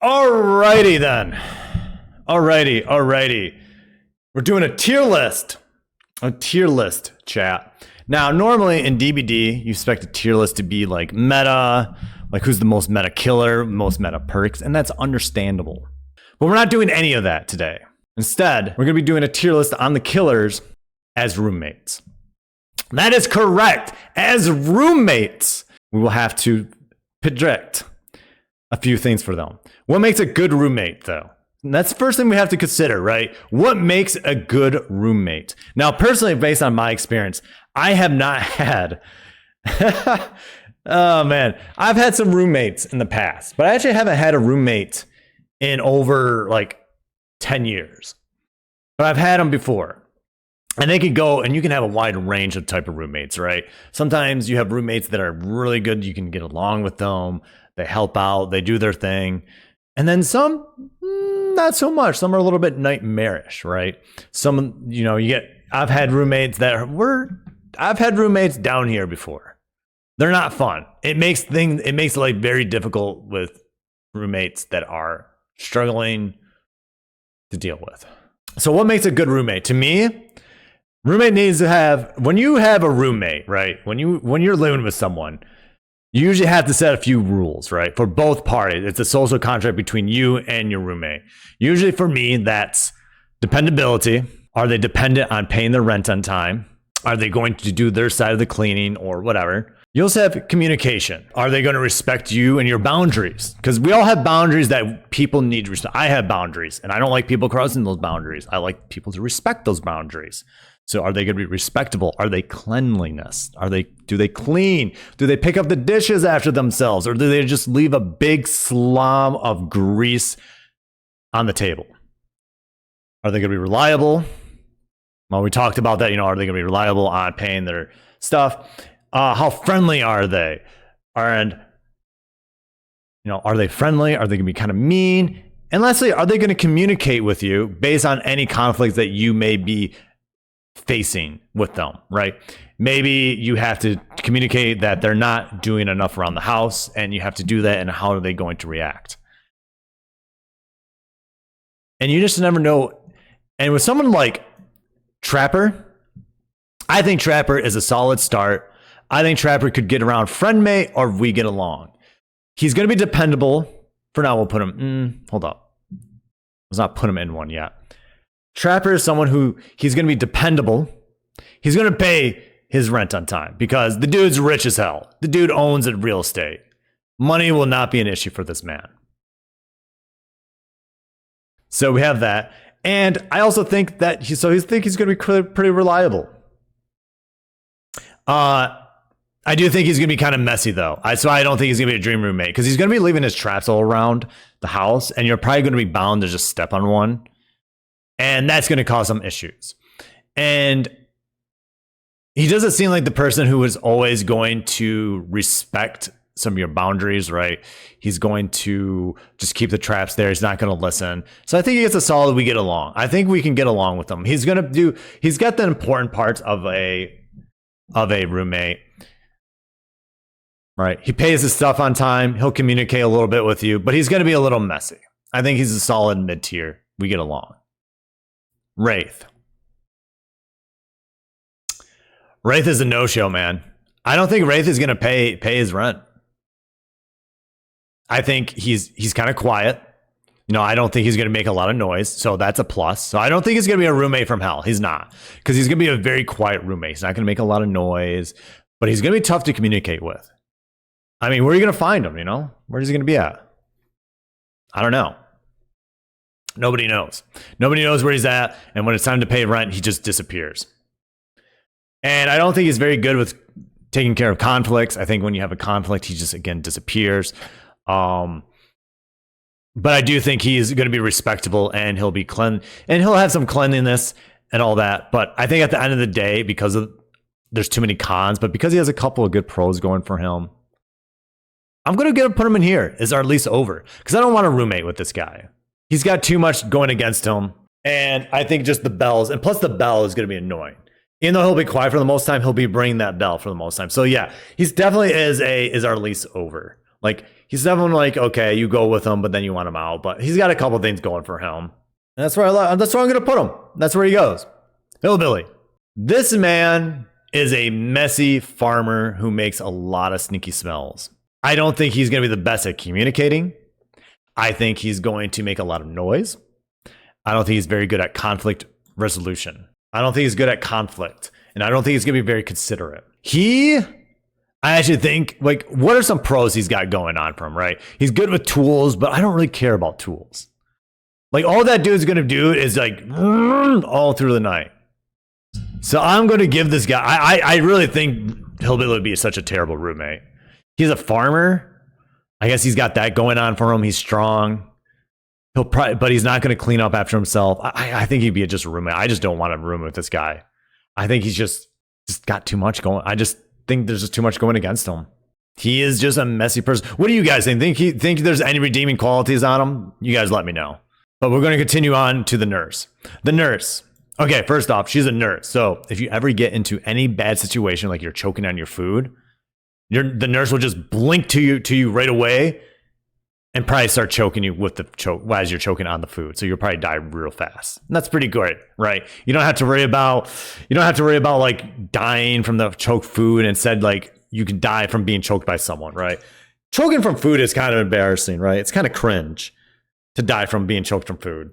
Alrighty then. Alrighty. We're doing a tier list. A tier list, chat. Now, normally in DBD, you expect a tier list to be like meta, like who's the most meta killer, most meta perks, and that's understandable. But we're not doing any of that today. Instead, we're going to be doing a tier list on the killers as roommates. That is correct. As roommates, we will have to predict a few things for them. What makes a good roommate, though? And that's the first thing we have to consider, right? What makes a good roommate? Now, personally, based on my experience, I have not had... oh, man. I've had some roommates in the past, but I actually haven't had a roommate in over, 10 years. But I've had them before. And they can go, and you can have a wide range of type of roommates, right? Sometimes you have roommates that are really good. You can get along with them. They help out. They do their thing. And then some, not so much. Some are a little bit nightmarish, right? Some, I've had roommates I've had roommates down here before. They're not fun. It makes life very difficult with roommates that are struggling to deal with. So what makes a good roommate? To me, roommate needs to have, when you have a roommate, right? When you're living with someone, you usually have to set a few rules, right? For both parties. It's a social contract between you and your roommate. Usually for me, that's dependability. Are they dependent on paying their rent on time? Are they going to do their side of the cleaning or whatever? You also have communication. Are they going to respect you and your boundaries? Because we all have boundaries that people need to respect. I have boundaries, and I don't like people crossing those boundaries. I like people to respect those boundaries. So are they going to be respectable? Are they cleanliness? Do they clean? Do they pick up the dishes after themselves? Or do they just leave a big slum of grease on the table? Are they going to be reliable? Well, we talked about that. Are they going to be reliable on paying their stuff? How friendly are they? Are they friendly? Are they going to be kind of mean? And lastly, are they going to communicate with you based on any conflicts that you may be facing with them, right? Maybe you have to communicate that they're not doing enough around the house, and you have to do that, and how are they going to react? And you just never know. And with someone like Trapper, I think Trapper is a solid start. I think Trapper could get around friendmate, or we get along. He's going to be dependable. For now, we'll put him, hold up. Let's not put him in one yet. Trapper is someone who, he's going to be dependable. He's going to pay his rent on time because the dude's rich as hell. The dude owns a real estate. Money will not be an issue for this man. So we have that. And I also think that he's going to be pretty reliable. I do think he's going to be kind of messy, though. So I don't think he's going to be a dream roommate because he's going to be leaving his traps all around the house, and you're probably going to be bound to just step on one. And that's going to cause some issues. And he doesn't seem like the person who is always going to respect some of your boundaries, right? He's going to just keep the traps there. He's not going to listen. So I think he gets a solid, we get along. I think we can get along with him. He's got the important parts of a roommate, right? He pays his stuff on time. He'll communicate a little bit with you, but he's going to be a little messy. I think he's a solid mid-tier. We get along. Wraith is a no-show, man. I don't think Wraith is going to pay his rent. I think he's kind of quiet. I don't think he's going to make a lot of noise, so that's a plus. So I don't think he's going to be a roommate from hell. He's not, because he's going to be a very quiet roommate. He's not going to make a lot of noise, but he's going to be tough to communicate with. I mean, where are you going to find him, Where's he going to be at? I don't know. Nobody knows. Nobody knows where he's at, and when it's time to pay rent, he just disappears. And I don't think he's very good with taking care of conflicts. I think when you have a conflict, he just, again, disappears. But I do think he's going to be respectable, and he'll be and he'll have some cleanliness and all that. But I think at the end of the day, there's too many cons, but because he has a couple of good pros going for him, I'm going to put him in here as our lease over, because I don't want a roommate with this guy. He's got too much going against him. And I think just the bells, and plus the bell is going to be annoying. Even though he'll be quiet for the most time, he'll be bringing that bell for the most time. So yeah, he's definitely is our lease over. Like, He's definitely like, okay, you go with him, but then you want him out. But he's got a couple things going for him. And that's where that's where I'm gonna put him. That's where he goes. Hillbilly. This man is a messy farmer who makes a lot of sneaky smells. I don't think he's gonna be the best at communicating. I think he's going to make a lot of noise. I don't think he's very good at conflict resolution. I don't think he's good at conflict. And I don't think he's gonna be very considerate. I actually think, like, what are some pros he's got going on for him, right? He's good with tools, but I don't really care about tools. Like, all that dude's gonna do is like all through the night. So I'm gonna give this guy, I really think Hillbilly would be such a terrible roommate. He's a farmer. I guess he's got that going on for him. He's strong. He'll probably, but he's not gonna clean up after himself. I think he'd be just a roommate. I just don't want to room with this guy. I think he's just got too much going. I just think there's just too much going against him. He is just a messy person. What do you guys think? Think there's any redeeming qualities on him? You guys let me know. But we're going to continue on to the nurse. The nurse. Okay, first off, she's a nurse. So if you ever get into any bad situation, like you're choking on your food, the nurse will just blink to you right away and probably start choking you with the choke as you're choking on the food. So you'll probably die real fast. And that's pretty good, right? You don't have to worry about like dying from the choked food. Instead, like you can die from being choked by someone, right? Choking from food is kind of embarrassing, right? It's kind of cringe to die from being choked from food.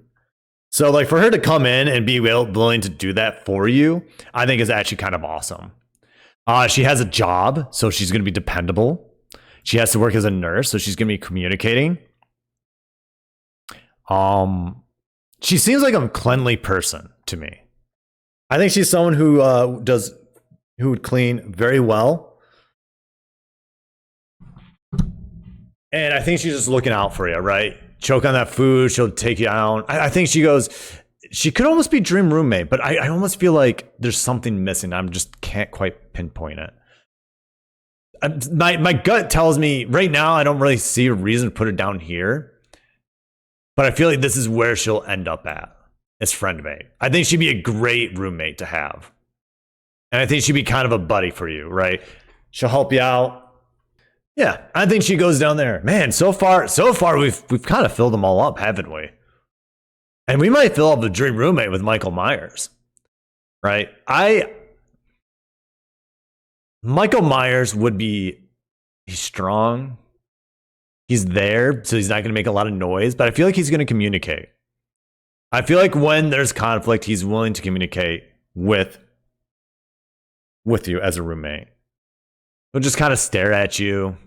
So like for her to come in and be willing to do that for you, I think is actually kind of awesome. She has a job, so she's going to be dependable. She has to work as a nurse, so she's going to be communicating. She seems like a cleanly person to me. I think she's someone who would clean very well. And I think she's just looking out for you, right? Choke on that food, she'll take you out. I think she could almost be dream roommate, but I almost feel like there's something missing. I just can't quite pinpoint it. My gut tells me right now I don't really see a reason to put it down here, but I feel like this is where she'll end up at as friend mate. I think she'd be a great roommate to have, and I think she'd be kind of a buddy for you, right? She'll help you out. Yeah, I think she goes down there. Man, so far we've kind of filled them all up, haven't we? And we might fill up the dream roommate with Michael Myers, right? Michael Myers would be, he's strong. He's there, so he's not going to make a lot of noise, but I feel like he's going to communicate. I feel like when there's conflict, he's willing to communicate with you as a roommate. He'll just kind of stare at you.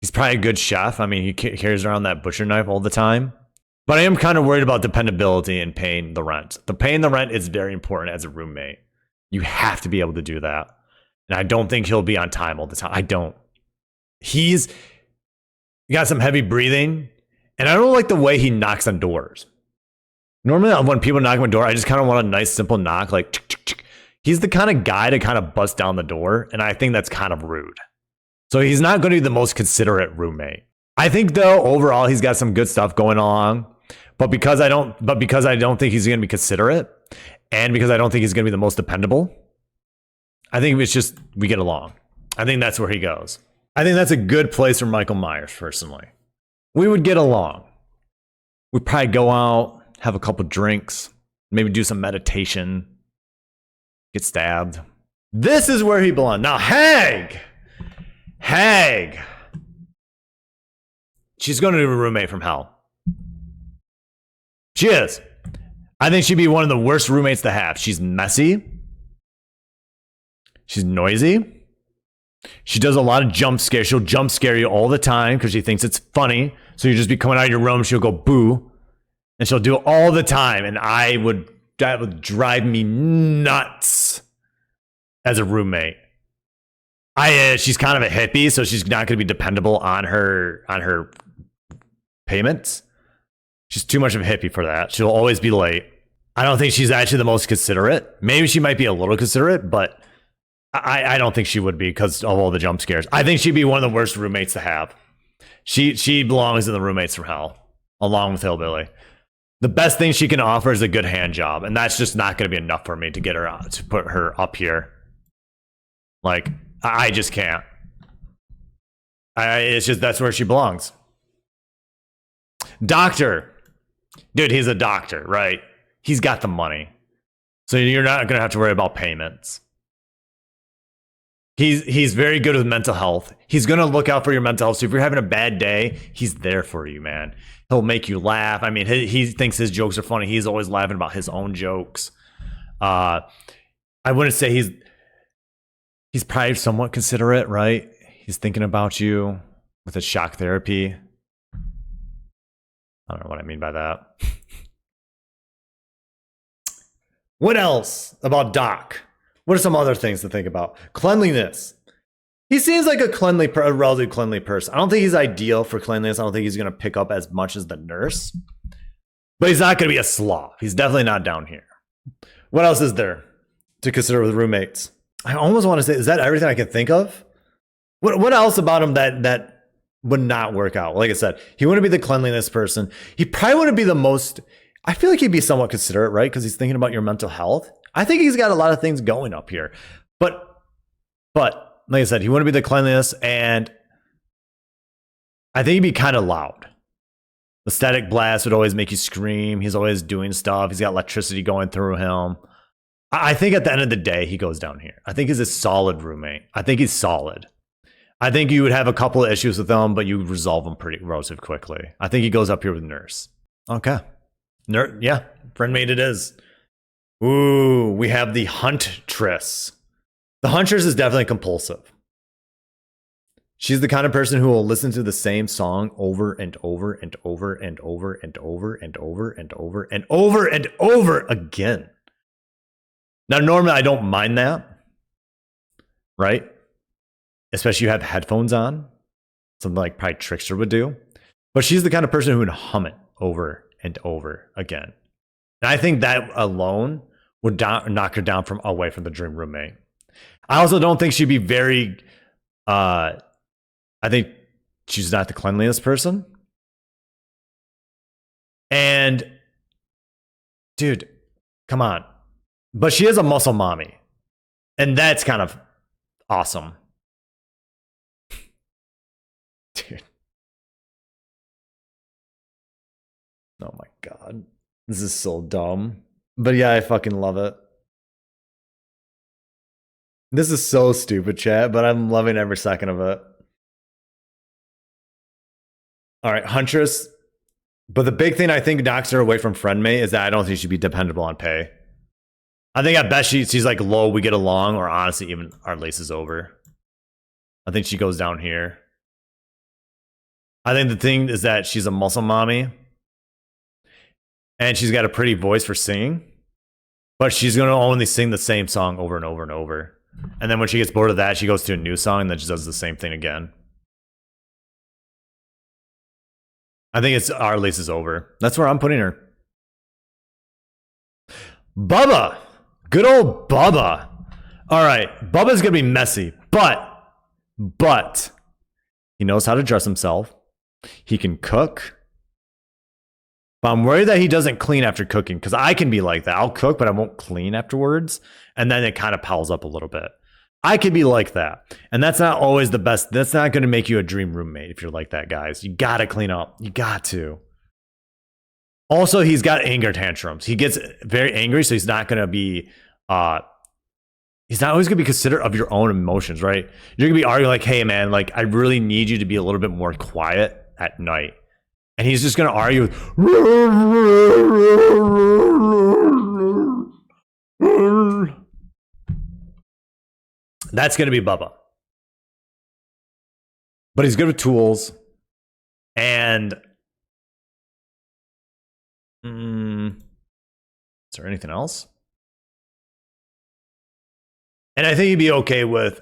He's probably a good chef. I mean, he carries around that butcher knife all the time. But I am kind of worried about dependability and paying the rent. Paying the rent is very important as a roommate. You have to be able to do that. And I don't think he'll be on time all the time. I don't. He's got some heavy breathing. And I don't like the way he knocks on doors. Normally when people knock on a door, I just kind of want a nice simple knock. Like, chick, chick, chick. He's the kind of guy to kind of bust down the door. And I think that's kind of rude. So he's not going to be the most considerate roommate. I think though, overall, he's got some good stuff going on. But because I don't think he's going to be considerate, and because I don't think he's going to be the most dependable, I think it's just we get along. I think that's where he goes. I think that's a good place for Michael Myers, personally. We would get along. We'd probably go out, have a couple drinks, maybe do some meditation, get stabbed. This is where he belongs. Now, Hag. She's going to be a roommate from hell. She is. I think she'd be one of the worst roommates to have. She's messy. She's noisy. She does a lot of jump scares. She'll jump scare you all the time because she thinks it's funny. So you just be coming out of your room. She'll go boo. And she'll do it all the time. And that would drive me nuts as a roommate. She's kind of a hippie, so she's not going to be dependable on her payments. She's too much of a hippie for that. She'll always be late. I don't think she's actually the most considerate. Maybe she might be a little considerate, but I don't think she would be because of all the jump scares. I think she'd be one of the worst roommates to have. She belongs in the roommates from hell, along with Hillbilly. The best thing she can offer is a good hand job, and that's just not going to be enough for me to get her out, to put her up here. Like, I just can't. It's just that's where she belongs. Doctor. Dude, he's a doctor, right? He's got the money. So you're not going to have to worry about payments. He's very good with mental health. He's going to look out for your mental health. So if you're having a bad day, he's there for you, man. He'll make you laugh. I mean, he thinks his jokes are funny. He's always laughing about his own jokes. I wouldn't say he's probably somewhat considerate, right? He's thinking about you with his shock therapy. I don't know what I mean by that. What else about Doc? What are some other things to think about? Cleanliness. He seems like a relatively cleanly person. I don't think he's ideal for cleanliness. I don't think he's going to pick up as much as the nurse. But he's not going to be a slob. He's definitely not down here. What else is there to consider with roommates? I almost want to say, is that everything I can think of? What else about him that would not work out? Like I said, he wouldn't be the cleanliness person. He probably wouldn't be the most... I feel like he'd be somewhat considerate, right? Because he's thinking about your mental health. I think he's got a lot of things going up here. But like I said, he wouldn't be the cleanliness, and I think he'd be kind of loud. The static blast would always make you scream. He's always doing stuff. He's got electricity going through him. I think at the end of the day, he goes down here. I think he's a solid roommate. I think he's solid. I think you would have a couple of issues with him, but you would resolve them pretty relatively quickly. I think he goes up here with nurse. Okay. Yeah, friend mate it is. Ooh, we have the huntress. The huntress is definitely compulsive. She's the kind of person who will listen to the same song over and over and over and over and over and over and over and over and over again. Now, normally I don't mind that, right? Especially you have headphones on, something like probably Trickster would do. But she's the kind of person who would hum it over and over again. And I think that alone would knock her down from away from the dream roommate. I also don't think she'd be very, I think she's not the cleanliest person. And dude, come on. But she is a muscle mommy. And that's kind of awesome. Dude. Oh my God. This is so dumb. But yeah, I fucking love it. This is so stupid, chat, but I'm loving every second of it. All right, Huntress. But the big thing I think knocks her away from friendmate is that I don't think she'd be dependable on pay. I think at best she's like low, we get along, or honestly, even our lace is over. I think she goes down here. I think the thing is that she's a muscle mommy. And she's got a pretty voice for singing. But she's going to only sing the same song over and over and over. And then when she gets bored of that, she goes to a new song and then she does the same thing again. I think it's our lease is over. That's where I'm putting her. Bubba. Good old Bubba. All right. Bubba's going to be messy. But he knows how to dress himself. He can cook. But I'm worried that he doesn't clean after cooking, because I can be like that. I'll cook, but I won't clean afterwards. And then it kind of piles up a little bit. I could be like that. And that's not always the best. That's not going to make you a dream roommate if you're like that, guys. You got to clean up. You got to. Also, he's got anger tantrums. He gets very angry, so he's not going to be... he's not always going to be considerate of your own emotions, right? You're going to be arguing like, hey, man, like, I really need you to be a little bit more quiet at night. And he's just going to argue with... That's going to be Bubba. But he's good with tools. And... is there anything else? And I think he'd be okay with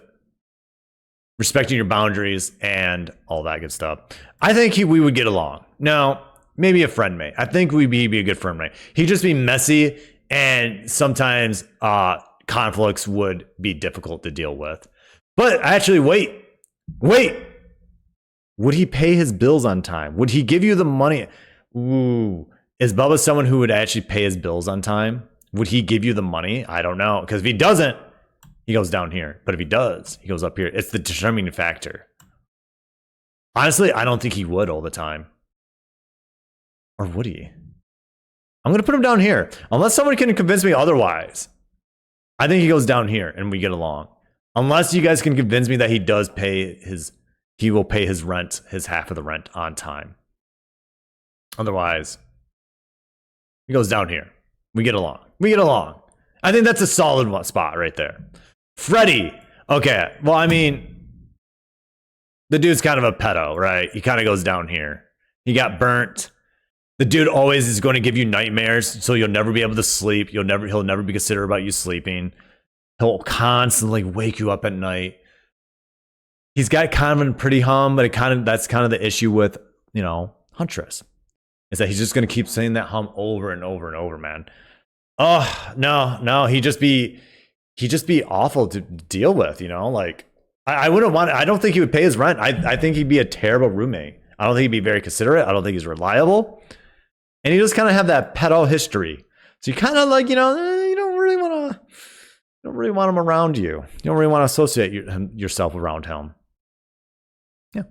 respecting your boundaries and all that good stuff. I think we would get along. Now, maybe a friend mate. I think we'd be a good friend mate. He'd just be messy, and sometimes conflicts would be difficult to deal with. But actually, wait. Would he pay his bills on time? Would he give you the money? Ooh. Is Bubba someone who would actually pay his bills on time? Would he give you the money? I don't know. Because if he doesn't, he goes down here. But if he does, he goes up here. It's the determining factor. Honestly, I don't think he would all the time. Or would he? I'm going to put him down here. Unless someone can convince me otherwise. I think he goes down here and we get along. Unless you guys can convince me that he does pay his, he will pay his rent, his half of the rent on time. Otherwise, he goes down here. We get along. We get along. I think that's a solid spot right there. Freddie. Okay. Well, I mean, the dude's kind of a pedo, right? He kind of goes down here. He got burnt. The dude always is going to give you nightmares, so you'll never be able to sleep. He'll never be considerate about you sleeping. He'll constantly wake you up at night. He's got kind of a pretty hum, but that's kind of the issue with, you know, Huntress. Is that he's just going to keep saying that hum over and over and over, man. Oh, no, he'd just be awful to deal with, you know? Like, I wouldn't want, I don't think he would pay his rent. I think he'd be a terrible roommate. I don't think he'd be very considerate. I don't think he's reliable. And he just kind of have that pedo history. So you kind of like, you know, you don't really want him around you. You don't really want to associate yourself around him. Yeah.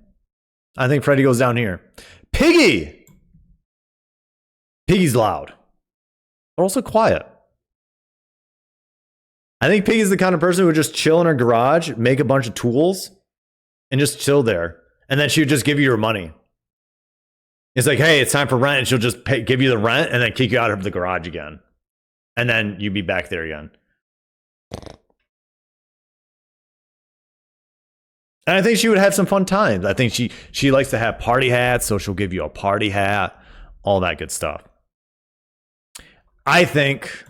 I think Freddie goes down here. Piggy! Piggy's loud. But also quiet. I think Piggy's the kind of person who would just chill in her garage, make a bunch of tools, and just chill there. And then she would just give you your money. It's like, hey, it's time for rent. And she'll just give you the rent and then kick you out of the garage again. And then you'd be back there again. And I think she would have some fun times. I think she likes to have party hats, so she'll give you a party hat, all that good stuff. I think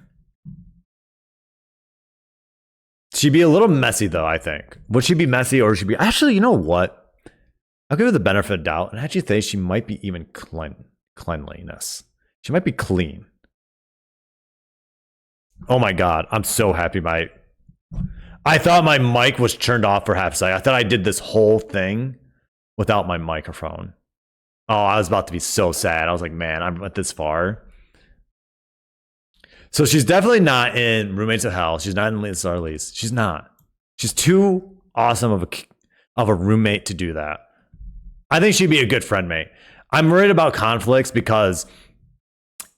she'd be a little messy, though, I think. Would she be messy or would she be... Actually, you know what? I'll give her the benefit of doubt and actually think she might be even cleanliness. She might be clean. Oh my God. I'm so happy I thought my mic was turned off for half a second. I thought I did this whole thing without my microphone. Oh, I was about to be so sad. I was like, man, I'm at this far. So she's definitely not in Roommates of Hell. She's not in TierList. She's not. She's too awesome of a roommate to do that. I think she'd be a good friend mate. I'm worried about conflicts because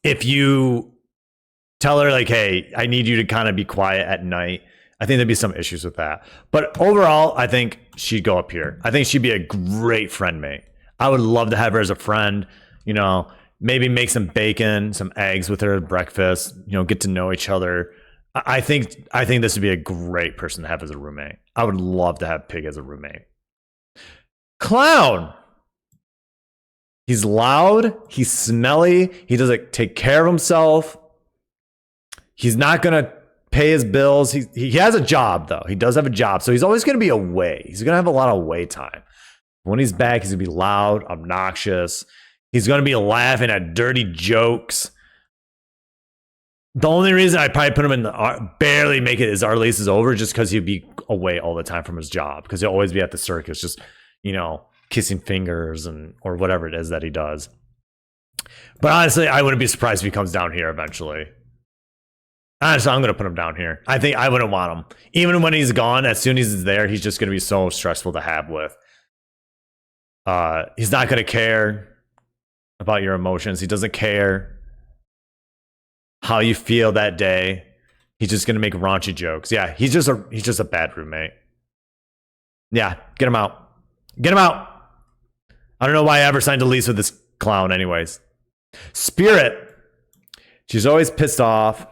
if you tell her like, hey, I need you to kind of be quiet at night, I think there'd be some issues with that. But overall, I think she'd go up here. I think she'd be a great friend mate. I would love to have her as a friend, you know, maybe make some bacon, some eggs with her at breakfast, you know, get to know each other. I think this would be a great person to have as a roommate. I would love to have Pig as a roommate. Clown. He's loud. He's smelly. He doesn't take care of himself. He's not going to pay his bills. He has a job, though. He does have a job. So he's always going to be away. He's going to have a lot of away time. When he's back, he's going to be loud, obnoxious. He's going to be laughing at dirty jokes. The only reason I probably put him in barely make it as our lease is over just because he'd be away all the time from his job. Because he'll always be at the circus, just, you know, kissing fingers or whatever it is that he does. But honestly, I wouldn't be surprised if he comes down here eventually. Honestly, I'm going to put him down here. I think I wouldn't want him. Even when he's gone, as soon as he's there, he's just going to be so stressful to have with. He's not going to care about your emotions. He doesn't care how you feel that day. He's just going to make raunchy jokes. Yeah, he's just a bad roommate. Yeah, get him out. Get him out. I don't know why I ever signed a lease with this clown anyways. Spirit. She's always pissed off.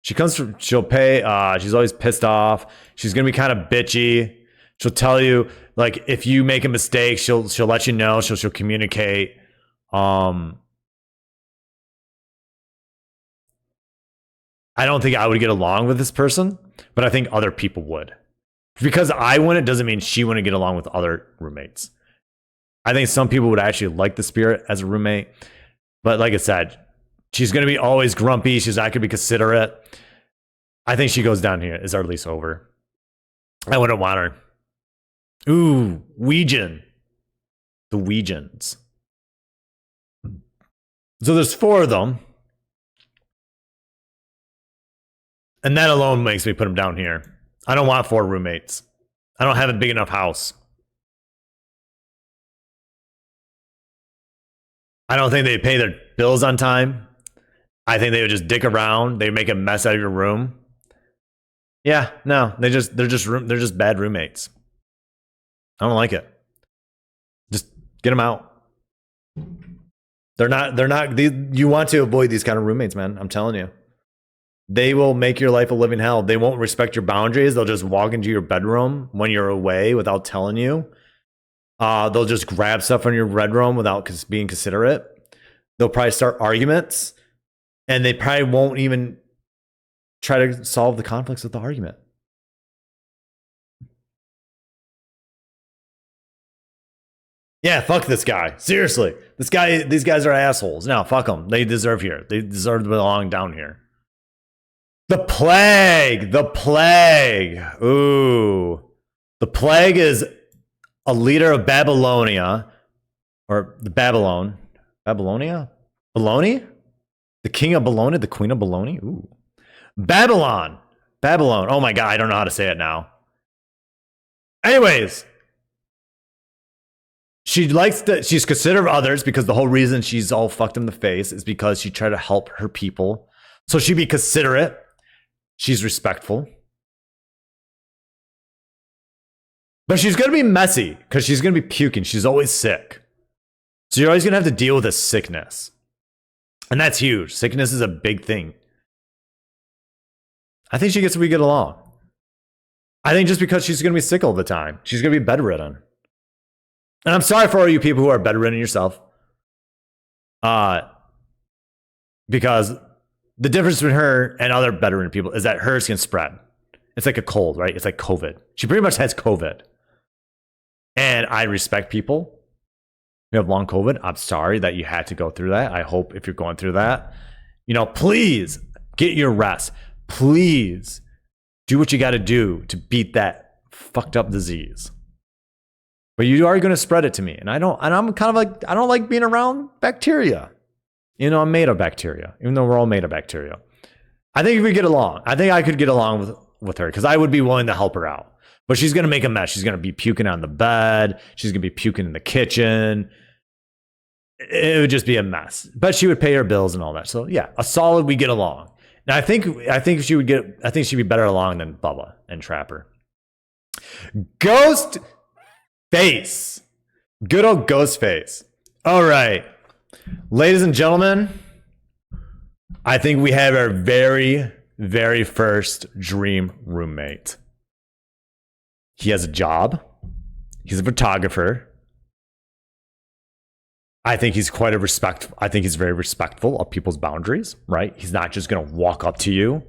She'll pay. She's always pissed off. She's going to be kind of bitchy. She'll tell you, like, if you make a mistake, she'll let you know. She'll communicate. I don't think I would get along with this person, but I think other people would. Because I wouldn't doesn't mean she wouldn't get along with other roommates. I think some people would actually like the Spirit as a roommate. But like I said, she's going to be always grumpy. She's not going to be considerate. I think she goes down here. Is our lease over? I wouldn't want her. Ooh, Ouijan. The Ouijans. So there's 4 of them. And that alone makes me put them down here. I don't want 4 roommates. I don't have a big enough house. I don't think they pay their bills on time. I think they would just dick around. They make a mess out of your room. Yeah, no, they're just bad roommates. I don't like it. Just get them out. They're not. You want to avoid these kind of roommates, man. I'm telling you. They will make your life a living hell. They won't respect your boundaries. They'll just walk into your bedroom when you're away without telling you. They'll just grab stuff from your bedroom without being considerate. They'll probably start arguments, and they probably won't even try to solve the conflicts with the argument. Yeah, fuck this guy. Seriously. These guys are assholes. No, fuck them. They deserve here. They deserve to belong down here. The plague. Ooh. The plague is a leader of Babylonia. Or the Babylon. Babylonia? Baloney? The king of Bologna? The queen of Bologna? Ooh. Babylon. Oh my god, I don't know how to say it now. Anyways. She's considerate of others because the whole reason she's all fucked in the face is because she tried to help her people. So she'd be considerate. She's respectful. But she's going to be messy because she's going to be puking. She's always sick. So you're always going to have to deal with a sickness. And that's huge. Sickness is a big thing. I think we get along. I think just because she's going to be sick all the time, she's going to be bedridden. And I'm sorry for all you people who are bedridden yourself. Because the difference between her and other bedridden people is that hers can spread. It's like a cold, right? It's like COVID. She pretty much has COVID. And I respect people who have long COVID. I'm sorry that you had to go through that. I hope if you're going through that, please get your rest. Please do what you got to do to beat that fucked up disease. But you are going to spread it to me. And I'm kind of like, I don't like being around bacteria. I'm made of bacteria, even though we're all made of bacteria. I think if we get along, I think I could get along with her because I would be willing to help her out. But she's going to make a mess. She's going to be puking on the bed. She's going to be puking in the kitchen. It would just be a mess. But she would pay her bills and all that. So yeah, a solid we get along. Now I think she'd be better along than Bubba and Trapper. Ghost Face. Good old ghost face. All right. Ladies and gentlemen, I think we have our very, very first dream roommate. He has a job. He's a photographer. I think he's very respectful of people's boundaries, right? He's not just going to walk up to you.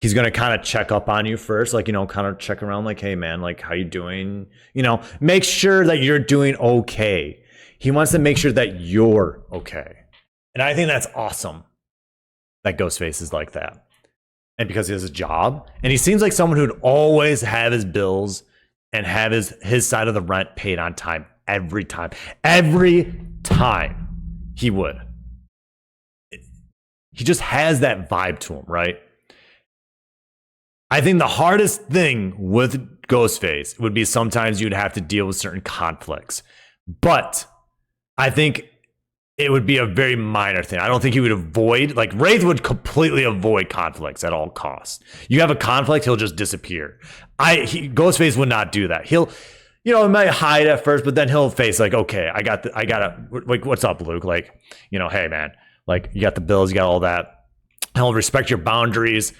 He's going to kind of check up on you first, kind of check around like, hey, man, how you doing? Make sure that you're doing okay. He wants to make sure that you're okay. And I think that's awesome that Ghostface is like that. And because he has a job, and he seems like someone who'd always have his bills and have his side of the rent paid on time every time. Every time he would. He just has that vibe to him, right? I think the hardest thing with Ghostface would be sometimes you'd have to deal with certain conflicts. But I think it would be a very minor thing. I don't think he would avoid, Wraith would completely avoid conflicts at all costs. You have a conflict, he'll just disappear. Ghostface would not do that. He'll, he might hide at first, but then he'll face okay, I gotta, what's up, Luke? Hey man, you got the bills, you got all that. He'll respect your boundaries.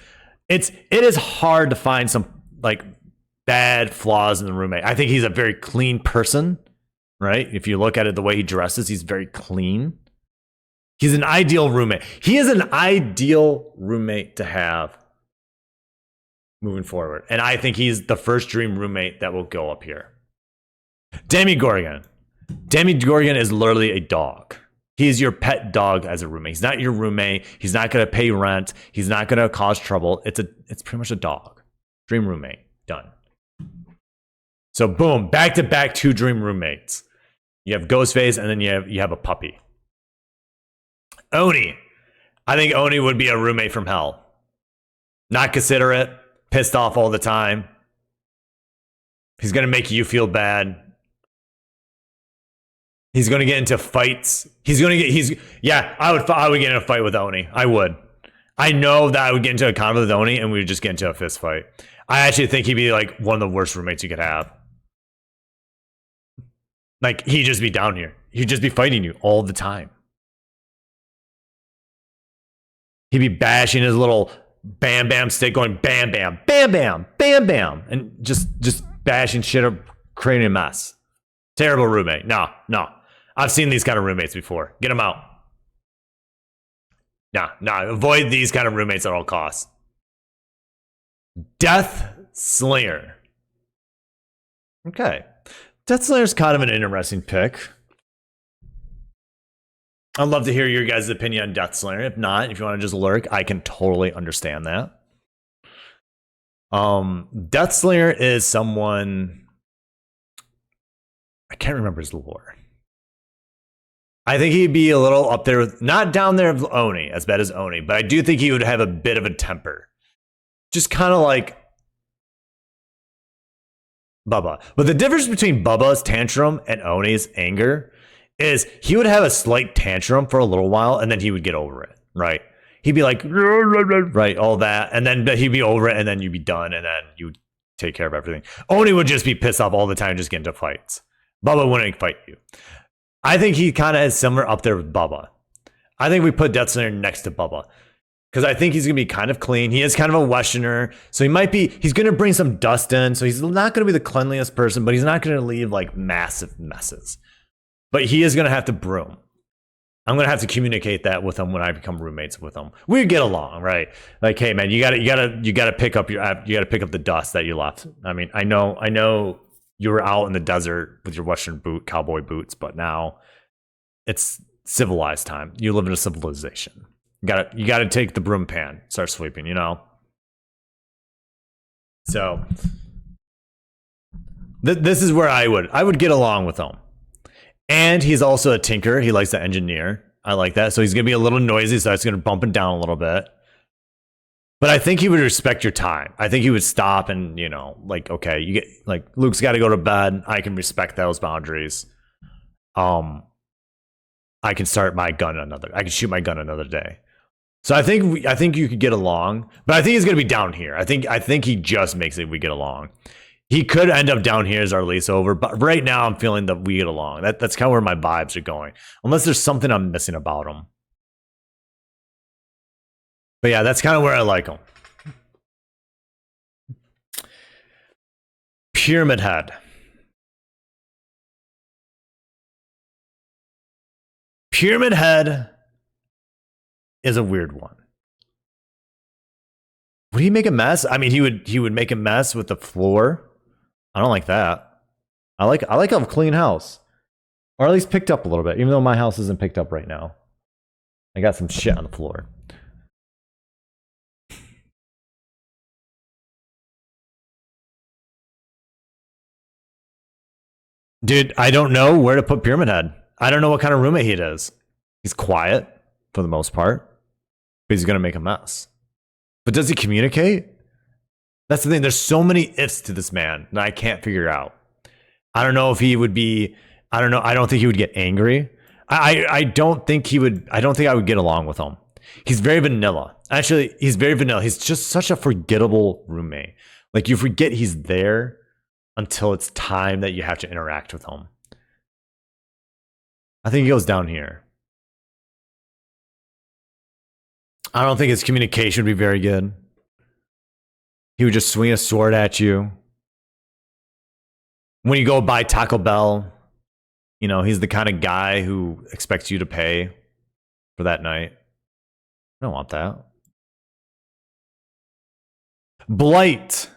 It is hard to find some bad flaws in the roommate. I think he's a very clean person, right? If you look at it, the way he dresses, he's very clean. He's an ideal roommate. He is an ideal roommate to have moving forward. And I think he's the first dream roommate that will go up here. Demogorgon. Demogorgon is literally a dog. He's your pet dog as a roommate. He's not your roommate. He's not going to pay rent. He's not going to cause trouble. It's pretty much a dog. Dream roommate. Done. So boom, back to back 2 dream roommates. You have Ghostface and then you have a puppy. Oni. I think Oni would be a roommate from hell. Not considerate, pissed off all the time. He's going to make you feel bad. He's going to get into fights. I would get in a fight with Oni. I would. I know that I would get into a convo with Oni and we would just get into a fist fight. I actually think he'd be like one of the worst roommates you could have. Like, he'd just be down here. He'd just be fighting you all the time. He'd be bashing his little bam bam stick, going bam bam, bam bam, bam bam, and just bashing shit up, creating a mess. Terrible roommate. No. I've seen these kind of roommates before. Get them out. No. Avoid these kind of roommates at all costs. Death Slayer. Okay. Death Slayer's kind of an interesting pick. I'd love to hear your guys' opinion on Death Slayer. If not, if you want to just lurk, I can totally understand that. Death Slayer is someone, I can't remember his lore. I think he'd be a little up there with, not down there with Oni, as bad as Oni, but I do think he would have a bit of a temper. Just kind of like Bubba. But the difference between Bubba's tantrum and Oni's anger is he would have a slight tantrum for a little while and then he would get over it, right? He'd be like, right, all that, and then he'd be over it and then you'd be done and then you'd take care of everything. Oni would just be pissed off all the time and just get into fights. Bubba wouldn't fight you. I think he kind of is similar up there with Bubba. I think we put Death Slayer next to Bubba because I think he's going to be kind of clean. He is kind of a Westerner, so he's going to bring some dust in, so he's not going to be the cleanliest person, but he's not going to leave like massive messes. But he is going to have to broom. I'm going to have to communicate that with him when I become roommates with him. We get along, right? Like, hey man, you got to pick up the dust that you left. I mean, I know you were out in the desert with your Western cowboy boots, but now it's civilized time. You live in a civilization. You got to take the broom pan, start sweeping, you know? So this is where I would get along with him. And he's also a tinker. He likes to engineer. I like that. So he's going to be a little noisy, so that's going to bump him down a little bit. But I think he would respect your time. I think he would stop and, you know, like, okay, you get like Luke's got to go to bed. I can respect those boundaries. I can start my gun I can shoot my gun another day. So I think you could get along, but I think he's going to be down here. I think he just makes it we get along. He could end up down here as our lease over, but right now I'm feeling that we get along. That's kind of where my vibes are going, unless there's something I'm missing about him. But yeah, that's kind of where I like him. Pyramid Head. Pyramid Head is a weird one. Would he make a mess? I mean, he would make a mess with the floor. I don't like that. I like a clean house, or at least picked up a little bit. Even though my house isn't picked up right now, I got some shit on the floor. Dude, I don't know where to put Pyramid Head. I don't know what kind of roommate he is. He's quiet for the most part, but he's gonna make a mess. But does he communicate? That's the thing. There's so many ifs to this man that I can't figure out. I don't know if he would be. I don't know. I don't think he would get angry. I don't think he would. I don't think I would get along with him. He's very vanilla. Actually, he's very vanilla. He's just such a forgettable roommate. Like, you forget he's there until it's time that you have to interact with him. I think he goes down here. I don't think his communication would be very good. He would just swing a sword at you. When you go buy Taco Bell, you know, he's the kind of guy who expects you to pay for that night. I don't want that. Blight.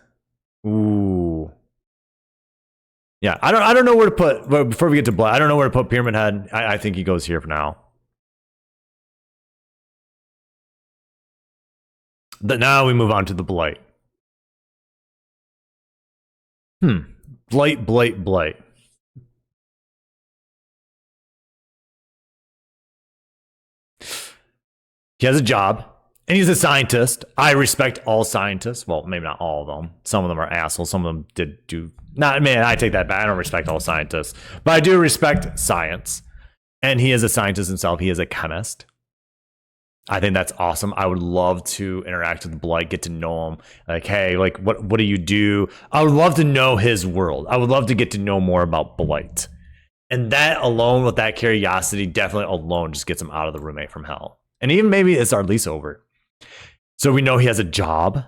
Ooh. Yeah, I don't know where to put, before we get to Blight, I don't know where to put Pyramid Head. I think he goes here for now. But now we move on to the Blight. Blight. He has a job, and he's a scientist. I respect all scientists. Well, maybe not all of them. Some of them are assholes. Some of them did do... I take that back. I don't respect all scientists. But I do respect science. And he is a scientist himself. He is a chemist. I think that's awesome. I would love to interact with Blight, get to know him. Like, hey, like, what do you do? I would love to know his world. I would love to get to know more about Blight. And that alone, with that curiosity, definitely alone just gets him out of the roommate from hell. And even maybe it's our lease over. So we know he has a job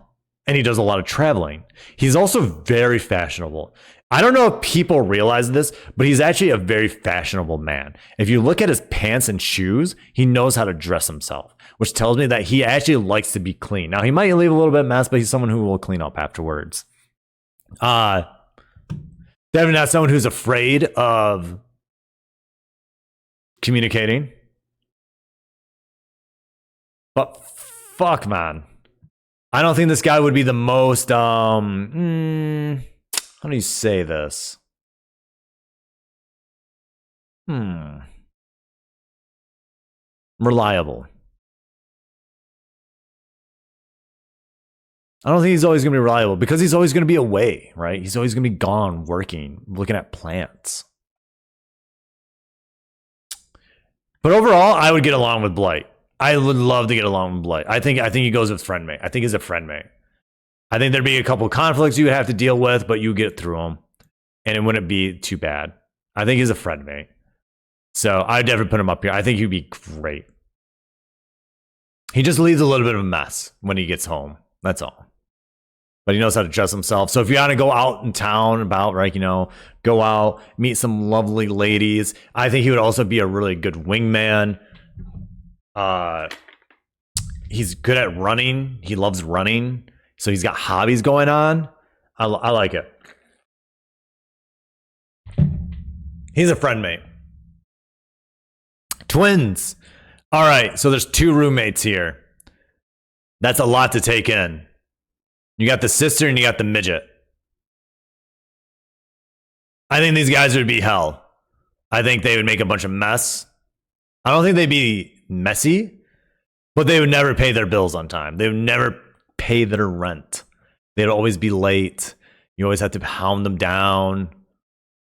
and he does a lot of traveling. He's also very fashionable. I don't know if people realize this, but he's actually a very fashionable man. If you look at his pants and shoes, he knows how to dress himself, which tells me that he actually likes to be clean. Now, he might leave a little bit of mess, but he's someone who will clean up afterwards. Definitely not someone who's afraid of communicating. But fuck, man. I don't think this guy would be the most, how do you say this? Reliable. I don't think he's always going to be reliable because he's always going to be away, right? He's always going to be gone working, looking at plants. But overall, I would get along with Blight. I would love to get along with Blight. I think he goes with friend mate. I think he's a friend mate. I think there'd be a couple of conflicts you would have to deal with, but you get through them, and it wouldn't be too bad. I think he's a friend mate. So I'd definitely put him up here. I think he'd be great. He just leaves a little bit of a mess when he gets home. That's all. But he knows how to dress himself. So if you want to go out in town about, right, go out, meet some lovely ladies, I think he would also be a really good wingman. He's good at running. He loves running. So he's got hobbies going on. I like it. He's a friend mate. Twins. All right. So there's 2 roommates here. That's a lot to take in. You got the sister and you got the midget. I think these guys would be hell. I think they would make a bunch of mess. I don't think they'd be messy, but they would never pay their bills on time. They would never pay their rent. They'd always be late. You always have to hound them down.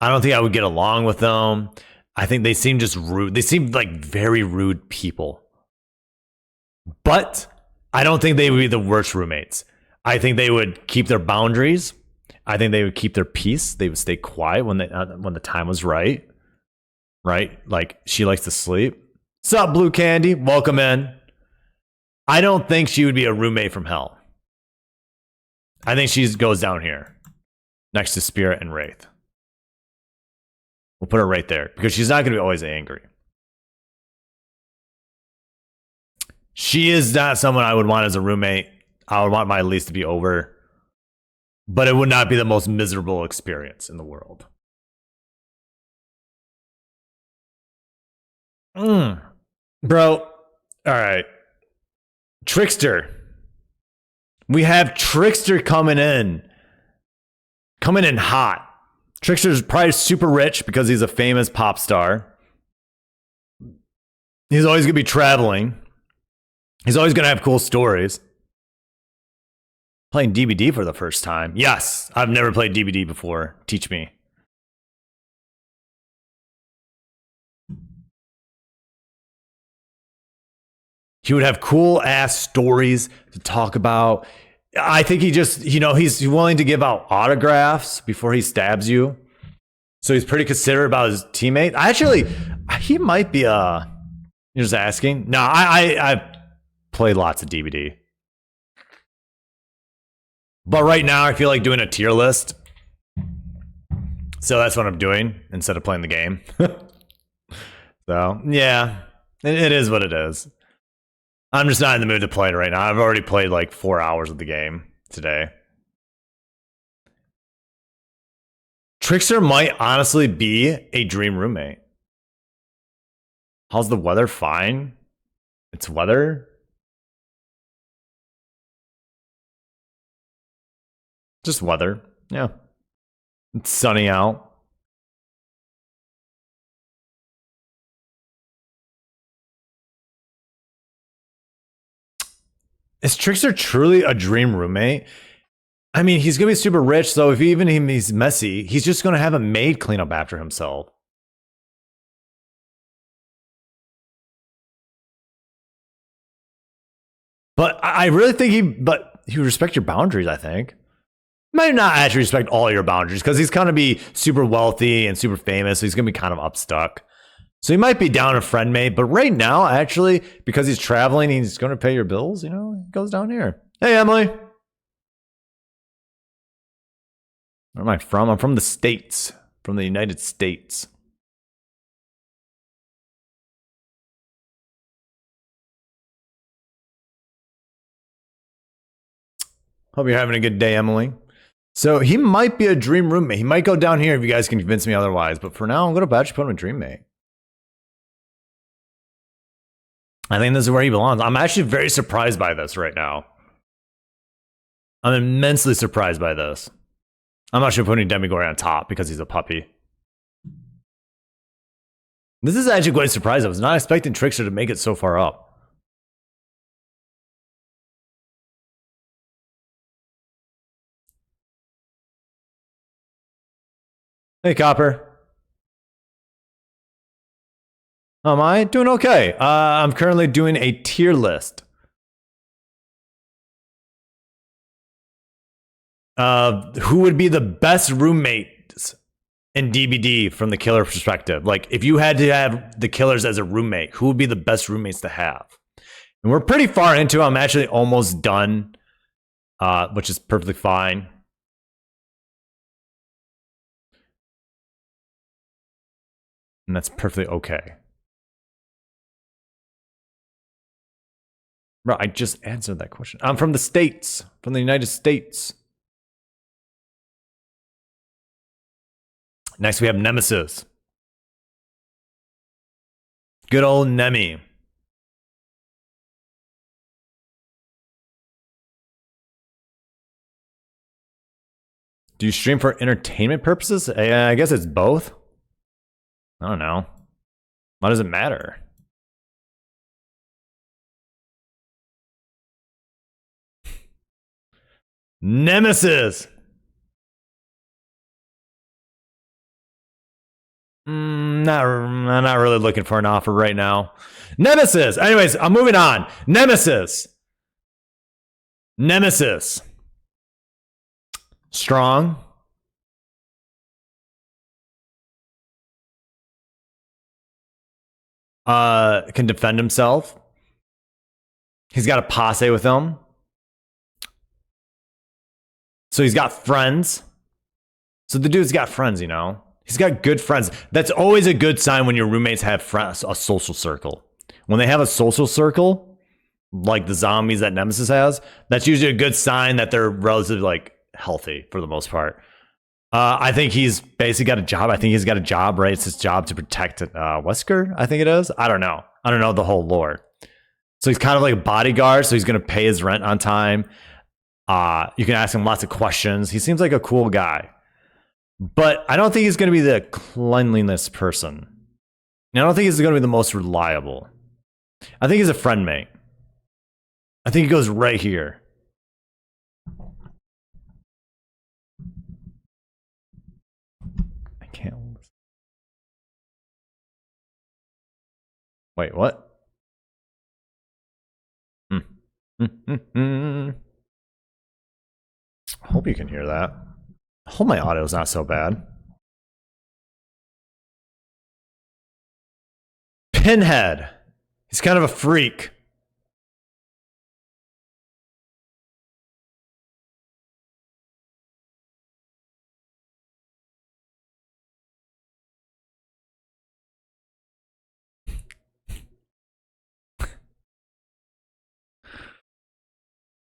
I don't think I would get along with them. I think they seem just rude. They seem like very rude people. But I don't think they would be the worst roommates. I think they would keep their boundaries. I think they would keep their peace. They would stay quiet when the time was right. Right? Like, she likes to sleep. What's up, Blue Candy? Welcome in. I don't think she would be a roommate from hell. I think she goes down here next to Spirit and Wraith. We'll put her right there because she's not going to be always angry. She is not someone I would want as a roommate. I would want my lease to be over, but it would not be the most miserable experience in the world. Bro, all right. Trickster. We have Trickster coming in hot. Trickster's probably super rich because he's a famous pop star. He's always going to be traveling. He's always going to have cool stories. Playing DBD for the first time. Yes, I've never played DBD before. Teach me. He would have cool ass stories to talk about. I think he just, he's willing to give out autographs before he stabs you. So he's pretty considerate about his teammate. He might be you're just asking? No, I played lots of DBD. But right now I feel like doing a tier list. So that's what I'm doing instead of playing the game. So yeah, it is what it is. I'm just not in the mood to play it right now. I've already played like 4 hours of the game today. Trickster might honestly be a dream roommate. How's the weather? Fine. It's weather. Just weather. Yeah. It's sunny out. Is Trickster truly a dream roommate? I mean, he's going to be super rich, so if he's messy, he's just going to have a maid clean up after himself. But I really think he would respect your boundaries, I think. Might not actually respect all your boundaries because he's going to be super wealthy and super famous. So he's going to be kind of upstuck. So he might be down a friend mate. But right now, actually, because he's traveling, he's going to pay your bills. You know, he goes down here. Hey, Emily. Where am I from? I'm from the States, from the United States. Hope you're having a good day, Emily. So he might be a dream roommate. He might go down here if you guys can convince me otherwise. But for now, I'm going to actually put him a dream mate. I think this is where he belongs. I'm actually very surprised by this right now. I'm immensely surprised by this. I'm actually putting Demigorgon on top because he's a puppy. This is actually quite surprising. I was not expecting Trickster to make it so far up. Hey, Copper. How am I? Doing okay. I'm currently doing a tier list. Who would be the best roommates in DBD from the killer perspective? Like, if you had to have the killers as a roommate, who would be the best roommates to have? And we're pretty far into it. I'm actually almost done, which is perfectly fine. And that's perfectly okay. Bro, I just answered that question. I'm from the States, from the United States. Next, we have Nemesis. Good old Nemi. Do you stream for entertainment purposes? I guess it's both. I don't know. Why does it matter? Nemesis. Not really looking for an offer right now. Nemesis. Anyways, I'm moving on. Nemesis. Strong. Can defend himself. He's got a posse with him. So he's got friends. So the dude's got friends, you know. He's got good friends. That's always a good sign when your roommates have friends, a social circle. When they have a social circle, like the zombies that Nemesis has, that's usually a good sign that they're relatively like healthy for the most part. I think he's basically got a job. I think he's got a job, right? It's his job to protect Wesker, I think it is. I don't know. I don't know the whole lore. So he's kind of like a bodyguard, so he's going to pay his rent on time. You can ask him lots of questions. He seems like a cool guy. But I don't think he's going to be the cleanliness person. I don't think he's going to be the most reliable. I think he's a friend mate. I think he goes right here. I can't. Wait, what? I hope you can hear that. I hope my audio is not so bad. Pinhead. He's kind of a freak.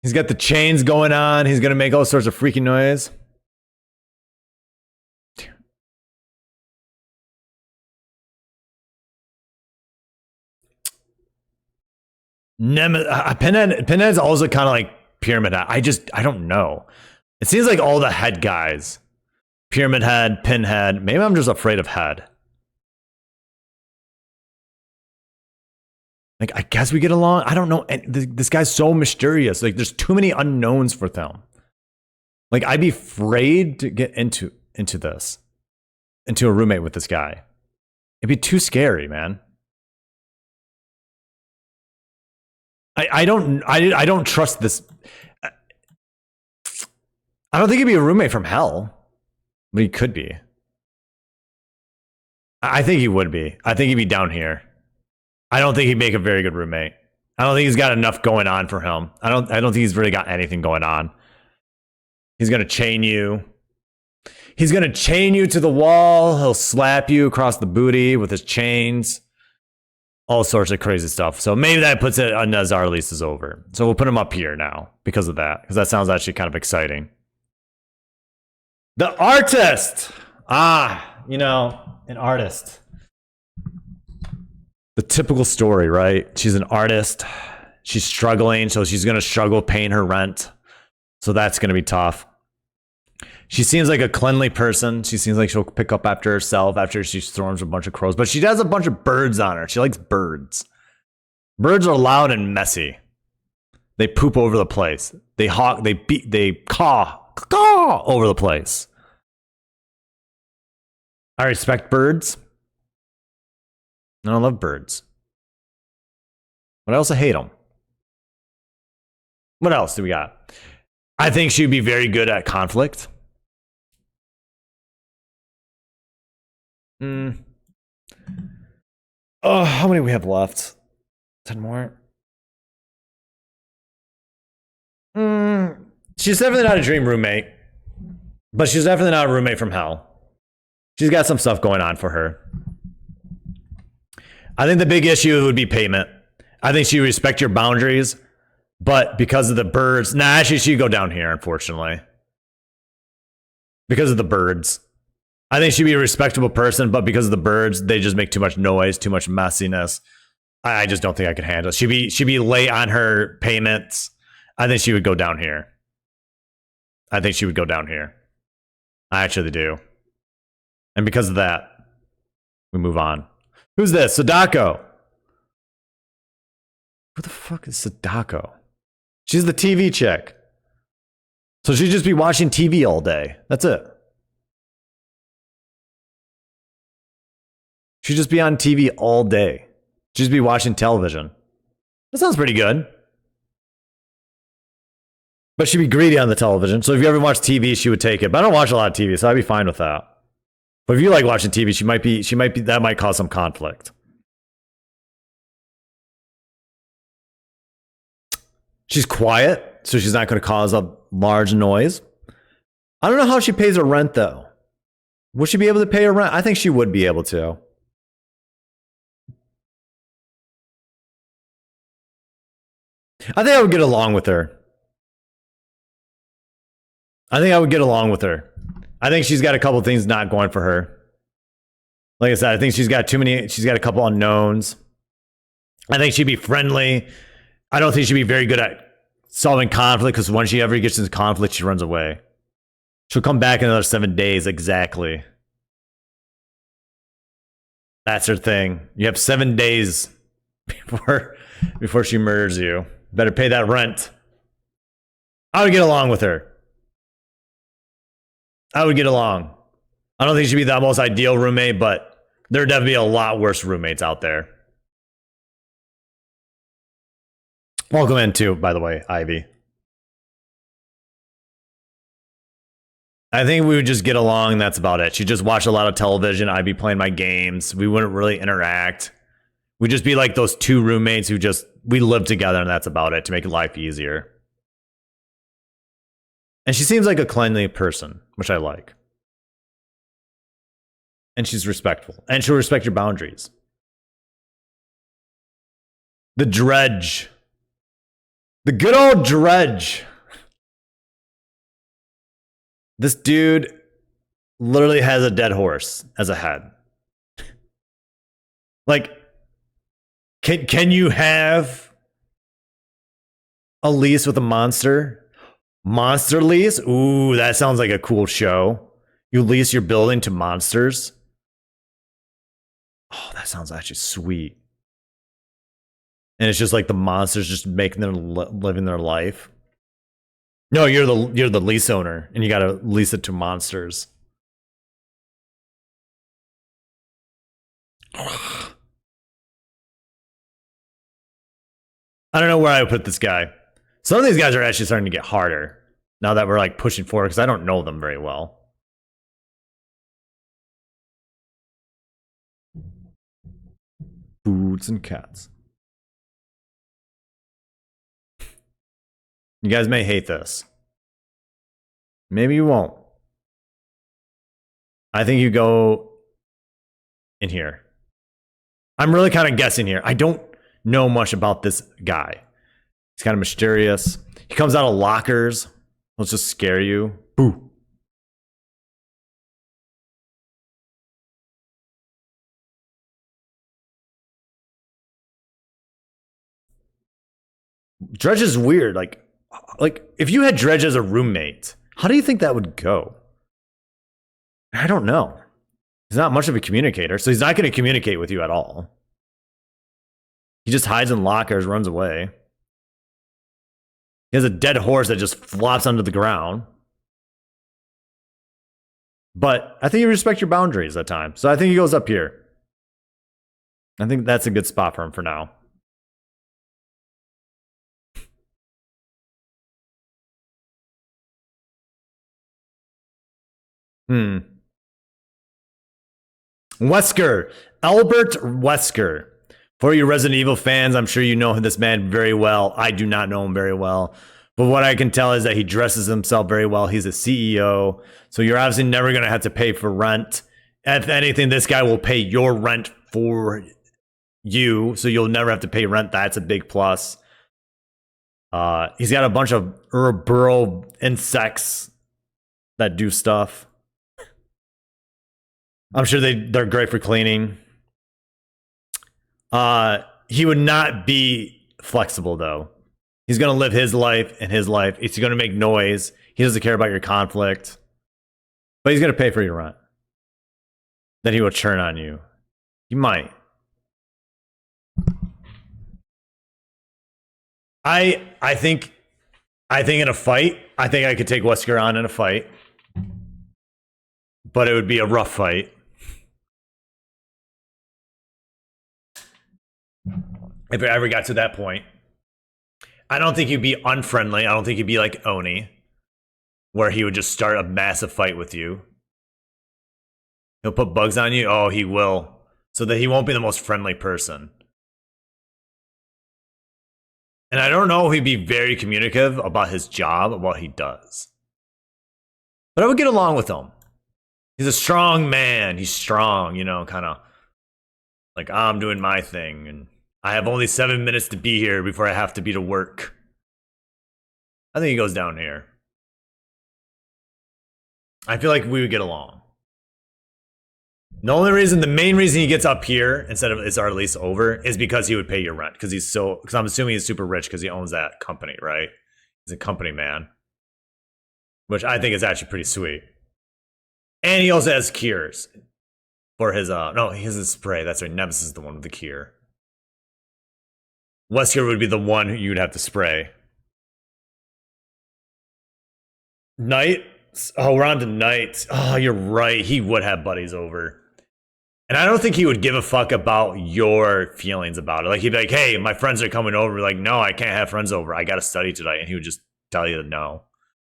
He's got the chains going on. He's going to make all sorts of freaky noise. Pinhead's also kind of like Pyramid Head. I don't know. It seems like all the head guys. Pyramid Head, Pinhead. Maybe I'm just afraid of Head. Like, I guess we get along. I don't know. This guy's so mysterious. Like, there's too many unknowns for them. Like, I'd be afraid to get into this. Into a roommate with this guy. It'd be too scary, man. I don't trust this. I don't think he'd be a roommate from hell, but he could be. I think he would be. I think he'd be down here. I don't think he'd make a very good roommate. I don't think he's got enough going on for him. I don't think he's really got anything going on. He's gonna chain you. He's gonna chain you to the wall. He'll slap you across the booty with his chains. All sorts of crazy stuff. So maybe that puts it on Nazar lease is over. So we'll put him up here now because of that. Because that sounds actually kind of exciting. The artist. You know, an artist. The typical story, right? She's an artist. She's struggling, so she's going to struggle paying her rent. So that's going to be tough. She seems like a cleanly person. She seems like she'll pick up after herself after she storms a bunch of crows. But she has a bunch of birds on her. She likes birds. Birds are loud and messy. They poop over the place. They hawk. They beat. They caw over the place. I respect birds. I don't love birds. But I also hate them. What else do we got? I think she'd be very good at conflict. Oh, how many we have left? 10 more. She's definitely not a dream roommate, but she's definitely not a roommate from hell. She's got some stuff going on for her. I think the big issue would be payment. I think she would respect your boundaries, but because of the birds, actually she'd go down here, unfortunately. Because of the birds. I think she'd be a respectable person, but because of the birds, they just make too much noise, too much messiness. I just don't think I could handle it. She'd be late on her payments. I think she would go down here. I think she would go down here. I actually do. And because of that, we move on. Who's this? Sadako. Who the fuck is Sadako? She's the TV chick. So she'd just be watching TV all day. That's it. She'd just be on TV all day. She'd just be watching television. That sounds pretty good. But she'd be greedy on the television. So if you ever watch TV, she would take it. But I don't watch a lot of TV, so I'd be fine with that. But if you like watching TV, she might be that might cause some conflict. She's quiet, so she's not going to cause a large noise. I don't know how she pays her rent, though. Would she be able to pay her rent? I think she would be able to. I think I would get along with her. I think she's got a couple things not going for her. Like I said, I think she's got a couple unknowns. I think she'd be friendly. I don't think she'd be very good at solving conflict because when she ever gets into conflict, she runs away. She'll come back in another 7 days, exactly. That's her thing. You have 7 days before she murders you. Better pay that rent. I would get along with her. I would get along. I don't think she'd be the most ideal roommate, but there are definitely a lot worse roommates out there. Welcome in too, by the way, Ivy. I think we would just get along. That's about it. She'd just watch a lot of television. I'd be playing my games. We wouldn't really interact. We'd just be like those two roommates who we live together, and that's about it to make life easier. And she seems like a cleanly person, which I like. And she's respectful. And she'll respect your boundaries. The dredge. The good old dredge. This dude literally has a dead horse as a head. Like, can you have a lease with a monster? Monster lease? Ooh, that sounds like a cool show. You lease your building to monsters. Oh, that sounds actually sweet. And it's just like the monsters just making them living their life. No, you're the lease owner, and you gotta lease it to monsters. I don't know where I would put this guy. Some of these guys are actually starting to get harder now that we're like pushing forward because I don't know them very well. Boots and cats. You guys may hate this. Maybe you won't. I think you go in here. I'm really kind of guessing here. I don't know much about this guy. He's kind of mysterious. He comes out of lockers. Let's just scare you. Boo. Dredge is weird. Like if you had Dredge as a roommate, how do you think that would go? I don't know. He's not much of a communicator, so he's not going to communicate with you at all. He just hides in lockers, runs away. He has a dead horse that just flops onto the ground. But I think you respect your boundaries at times. So I think he goes up here. I think that's a good spot for him for now. Wesker. Albert Wesker. For you Resident Evil fans, I'm sure you know this man very well. I do not know him very well. But what I can tell is that he dresses himself very well. He's a CEO. So you're obviously never going to have to pay for rent. If anything, this guy will pay your rent for you. So you'll never have to pay rent. That's a big plus. He's got a bunch of burrow insects that do stuff. I'm sure they're great for cleaning. He would not be flexible though. He's gonna live his life and his life. He's gonna make noise. He doesn't care about your conflict. But he's gonna pay for your rent. Then he will churn on you. He might. I think in a fight, I think I could take Wesker on in a fight. But it would be a rough fight. If it ever got to that point. I don't think he'd be unfriendly. I don't think he'd be like Oni, where he would just start a massive fight with you. He'll put bugs on you? Oh, he will. So that he won't be the most friendly person. And I don't know if he'd be very communicative about his job, about what he does. But I would get along with him. He's a strong man. He's strong, you know, kind of like I'm doing my thing. And I have only 7 minutes to be here before I have to be to work. I think he goes down here. I feel like we would get along. The main reason he gets up here instead of is our lease over is because he would pay your rent. Because I'm assuming he's super rich because he owns that company, right? He's a company man. Which I think is actually pretty sweet. And he also has cures. For his, no, he has a spray. That's right, Nemesis is the one with the cure. Wesker would be the one who you'd have to spray. Night? Oh, we're on to night. Oh, you're right. He would have buddies over. And I don't think he would give a fuck about your feelings about it. Like, he'd be like, hey, my friends are coming over. Like, no, I can't have friends over. I got to study tonight. And he would just tell you no.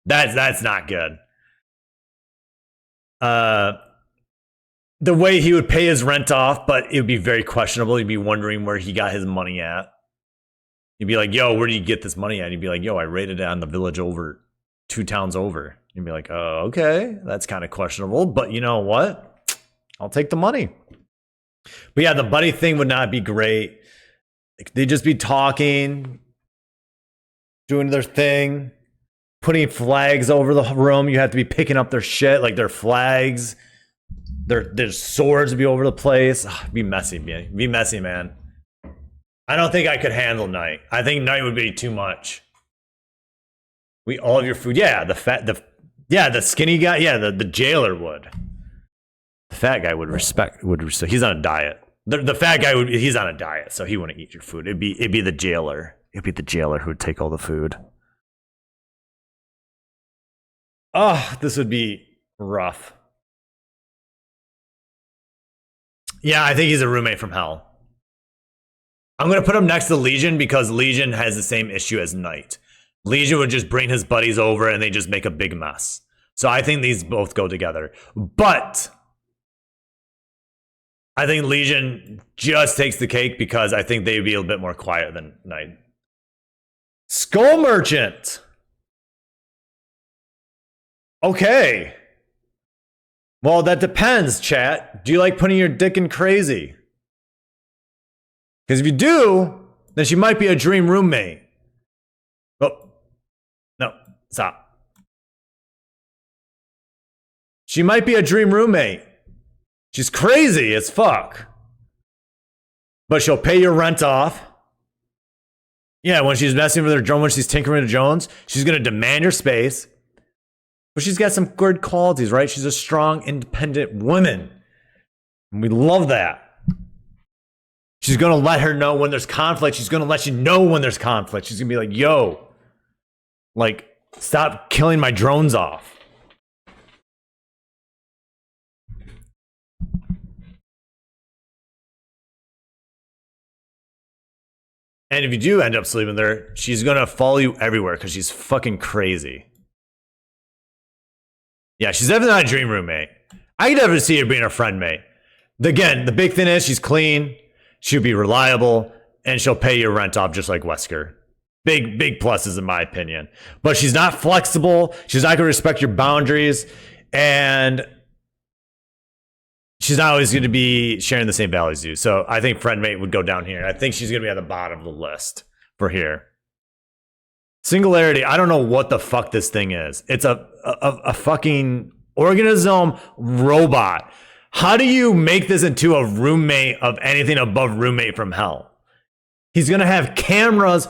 That's not good. The way he would pay his rent off, but it would be very questionable. He'd be wondering where he got his money at. He'd be like, yo, where do you get this money at? He'd be like, yo, I raided it on the village over 2 towns over. You'd be like, oh, okay, that's kind of questionable, but you know what? I'll take the money. But yeah, the buddy thing would not be great. They'd just be talking, doing their thing, putting flags over the room. You have to be picking up their shit, like their flags. Their swords would be over the place. It'd be messy, man. It'd be messy, man. I don't think I could handle night. I think night would be too much. All of your food. Yeah, the skinny guy. Yeah, the jailer would. The fat guy would respect. He's on a diet. The fat guy he's on a diet, so he wouldn't eat your food. It'd be the jailer. It'd be the jailer who would take all the food. Oh, this would be rough. Yeah, I think he's a roommate from hell. I'm going to put him next to Legion because Legion has the same issue as Knight. Legion would just bring his buddies over and they just make a big mess. So I think these both go together. But I think Legion just takes the cake because I think they'd be a little bit more quiet than Knight. Skull Merchant. Okay. Well, that depends, chat. Do you like putting your dick in crazy? Because if you do, then she might be a dream roommate. Oh, no, stop. She might be a dream roommate. She's crazy as fuck. But she'll pay your rent off. Yeah, when she's messing with her drone, when she's tinkering with Jones, she's going to demand your space. But she's got some good qualities, right? She's a strong, independent woman. And we love that. She's going to let her know when there's conflict. She's going to let you know when there's conflict. She's going to be like, yo, like, stop killing my drones off. And if you do end up sleeping with her, she's going to follow you everywhere because she's fucking crazy. Yeah, she's definitely not a dream roommate. I could never see her being a friend mate. Again, the big thing is she's clean, she'll be reliable, and she'll pay your rent off just like Wesker. Big pluses in my opinion. But she's not flexible, she's not going to respect your boundaries, and she's not always going to be sharing the same values as you. So I think friend mate would go down here. I think she's going to be at the bottom of the list for here. Singularity, I don't know what the fuck this thing is. It's a fucking organism robot. How do you make this into a roommate of anything above roommate from hell? He's going to have cameras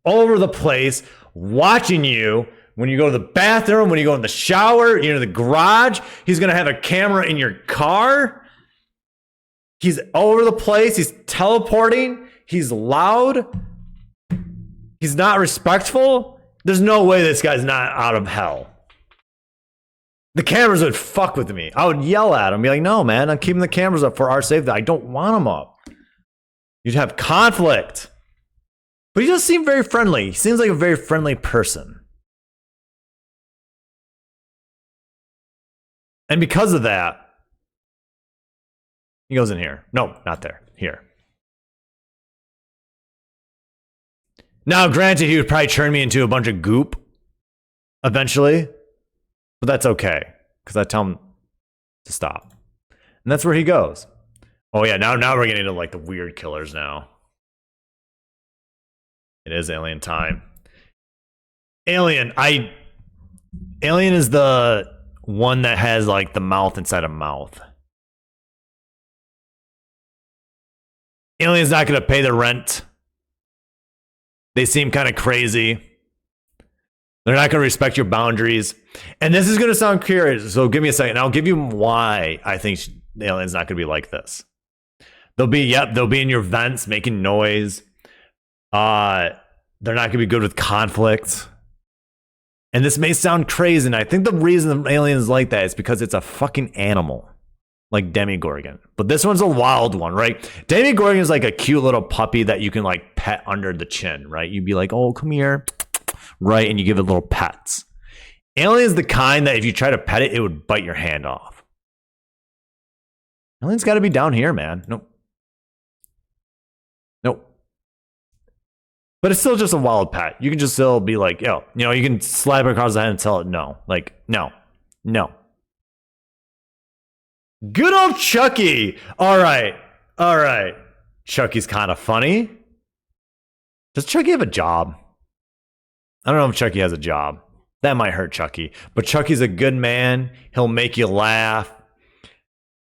all over the place watching you when you go to the bathroom, when you go in the shower, you're in the garage. He's going to have a camera in your car. He's all over the place. He's teleporting. He's loud. He's not respectful. There's no way this guy's not out of hell. The cameras would fuck with me. I would yell at him, be like, no, man, I'm keeping the cameras up for our safety. I don't want them up. You'd have conflict. But he does seem very friendly. He seems like a very friendly person. And because of that, he goes in here. No, not there. Here. Now, granted, he would probably turn me into a bunch of goop eventually, but that's okay because I tell him to stop, and that's where he goes. Oh yeah, now we're getting into like the weird killers now. It is alien time. Alien is the one that has like the mouth inside a mouth. Alien's not gonna pay the rent. They seem kind of crazy. They're not going to respect your boundaries. And this is going to sound curious, so give me a second. I'll give you why I think the alien's not going to be like this. They'll be in your vents making noise. They're not going to be good with conflict. And this may sound crazy, and I think the reason the alien is like that is because it's a fucking animal. Like Demogorgon. But this one's a wild one, right? Demogorgon is like a cute little puppy that you can like pet under the chin, right? You'd be like, oh, come here. Right? And you give it little pets. Alien's the kind that if you try to pet it, it would bite your hand off. Alien's got to be down here, man. Nope. But it's still just a wild pet. You can just still be like, yo, you can slap it across the head and tell it no. Like, no. Good old Chucky. All right. Chucky's kind of funny. Does Chucky have a job? I don't know if Chucky has a job. That might hurt Chucky. But Chucky's a good man. He'll make you laugh.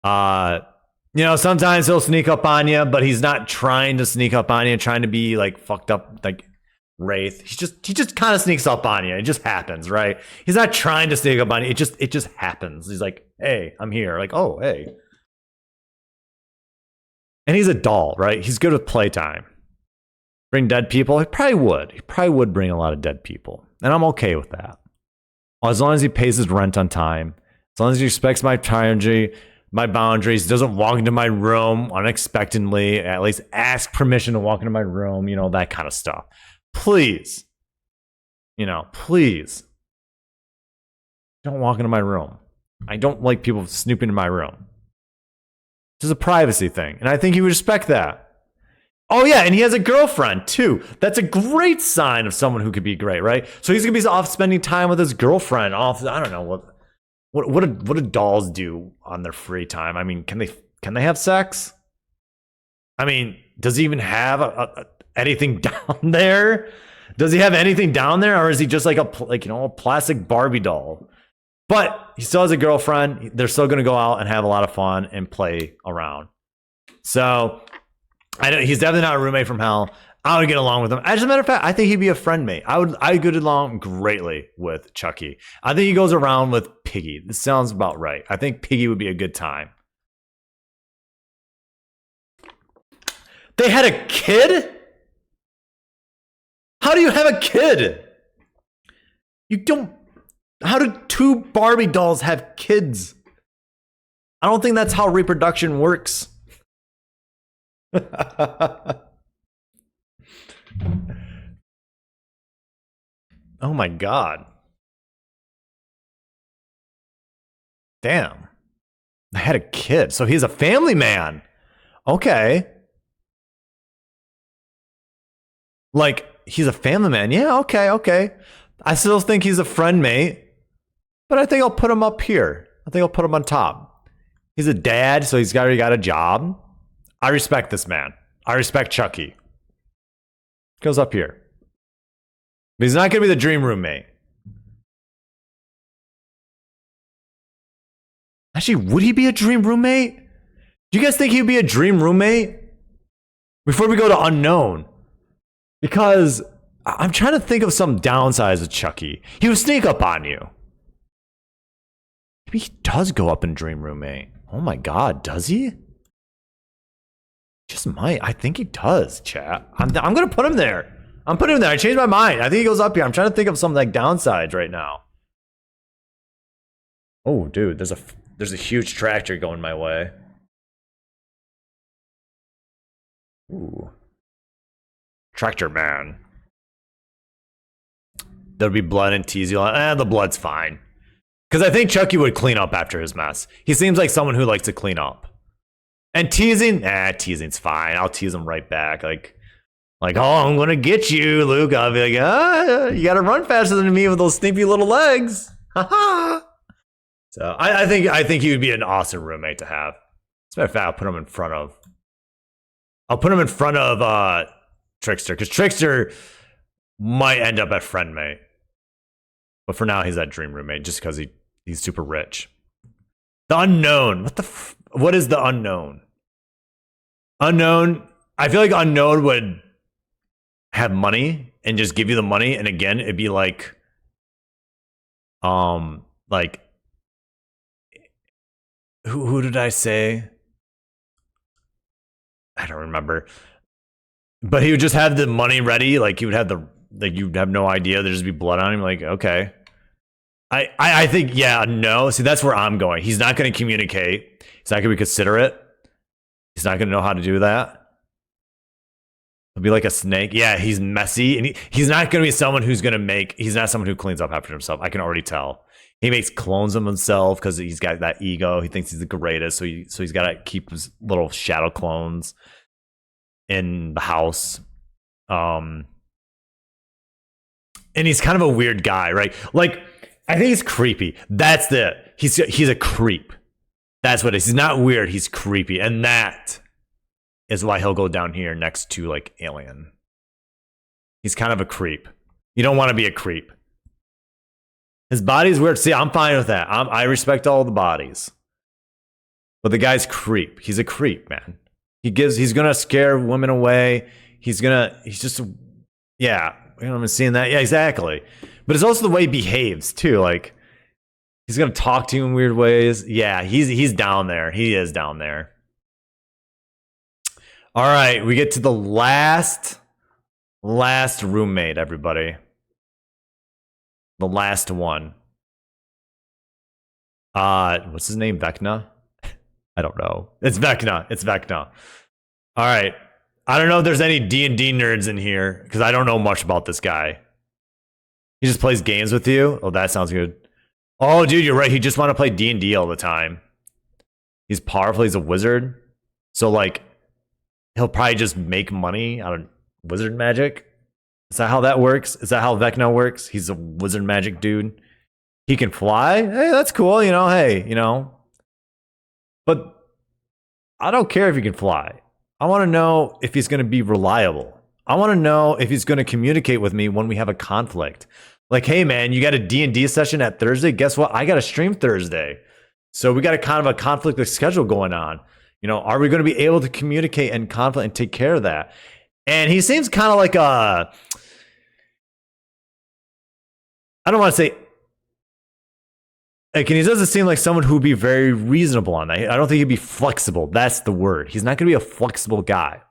Sometimes he'll sneak up on you, but he's not trying to sneak up on you, trying to be like fucked up like Wraith. He just kind of sneaks up on you. It just happens, right? He's not trying to sneak up on you. It just happens. He's like, hey, I'm here. Like, oh, hey. And he's a doll, right? He's good with playtime. Bring dead people? He probably would. He probably would bring a lot of dead people. And I'm okay with that. As long as he pays his rent on time. As long as he respects my my boundaries, doesn't walk into my room unexpectedly, at least ask permission to walk into my room, you know, that kind of stuff. Please, you know, please don't walk into my room. I don't like people snooping in my room. It's a privacy thing, and I think he would respect that. Oh yeah, and he has a girlfriend too. That's a great sign of someone who could be great, right? So he's gonna be off spending time with his girlfriend. Off, I don't know what do dolls do on their free time? I mean, can they have sex? I mean, does he even have anything down there? Does he have anything down there, or is he just like a plastic Barbie doll? But he still has a girlfriend. They're still gonna go out and have a lot of fun and play around. So I know he's definitely not a roommate from hell. I would get along with him. As a matter of fact, I think he'd be a friend mate. I get along greatly with Chucky. I think he goes around with Piggy. This sounds about right. I think Piggy would be a good time. They had a kid? How do you have a kid? You don't. How do two Barbie dolls have kids? I don't think that's how reproduction works. Oh my God. Damn. I had a kid. So he's a family man. Okay. Like, he's a family man. Yeah, okay. I still think he's a friend mate. But I think I'll put him up here. I think I'll put him on top. He's a dad, so he's already got a job. I respect this man. I respect Chucky. Goes up here. But he's not going to be the dream roommate. Actually, would he be a dream roommate? Do you guys think he'd be a dream roommate? Before we go to unknown. Because I'm trying to think of some downsides of Chucky. He would sneak up on you. Maybe he does go up in dream roommate. Oh my God, does he? Just might. I think he does, chat. I'm going to put him there. I'm putting him there. I changed my mind. I think he goes up here. I'm trying to think of some like downsides right now. Oh, dude, there's a huge tractor going my way. Ooh. Tractor man. There'll be blood and teasy. The blood's fine. Because I think Chucky would clean up after his mess. He seems like someone who likes to clean up. And teasing, teasing's fine. I'll tease him right back. Like, oh, I'm gonna get you, Luke. I'll be like, you gotta run faster than me with those sneaky little legs. Ha. So I think he would be an awesome roommate to have. As a matter of fact, I'll put him in front of Trickster, because Trickster might end up at friend mate. But for now, he's that dream roommate just because he's super rich. The unknown. What is the unknown? Unknown. I feel like unknown would have money and just give you the money, and again, it'd be like who did I say? I don't remember. But he would just have the money ready. Like he would have you'd have no idea. There'd just be blood on him. Like, okay. I think, yeah, no. See, that's where I'm going. He's not going to communicate. He's not going to be considerate. He's not going to know how to do that. He'll be like a snake. Yeah, he's messy. And he's not going to be someone who's going to he's not someone who cleans up after himself. I can already tell. He makes clones of himself because he's got that ego. He thinks he's the greatest. So he's got to keep his little shadow clones in the house. And he's kind of a weird guy, right? Like, I think he's creepy. That's he's a creep. That's what it is. He's not weird. He's creepy. And that is why he'll go down here next to like Alien. He's kind of a creep. You don't want to be a creep. His body's weird. See, I'm fine with that. I respect all the bodies. But the guy's creep. He's a creep, man. He's gonna scare women away. He's just, yeah. You know, I'm seeing that. Yeah, exactly. But it's also the way he behaves too. Like he's gonna talk to you in weird ways. Yeah, he's down there. He is down there. All right, we get to the last roommate, everybody. The last one. What's his name? Vecna? I don't know. It's Vecna. It's Vecna. All right. I don't know if there's any D&D nerds in here because I don't know much about this guy. He just plays games with you? Oh, that sounds good. Oh, dude, you're right. He just want to play D&D all the time. He's powerful. He's a wizard. So, like, he'll probably just make money out of wizard magic. Is that how that works? Is that how Vecna works? He's a wizard magic dude. He can fly? Hey, that's cool. You know, hey, you know. But I don't care if he can fly. I want to know if he's going to be reliable. I want to know if he's going to communicate with me when we have a conflict. Like, hey, man, you got a D&D session at Thursday? Guess what? I got to stream Thursday. So we got a kind of a conflict schedule going on. You know, are we going to be able to communicate and conflict and take care of that? And he seems kind of like a, I don't want to say, like, and he doesn't seem like someone who would be very reasonable on that. I don't think he'd be flexible. That's the word. He's not going to be a flexible guy.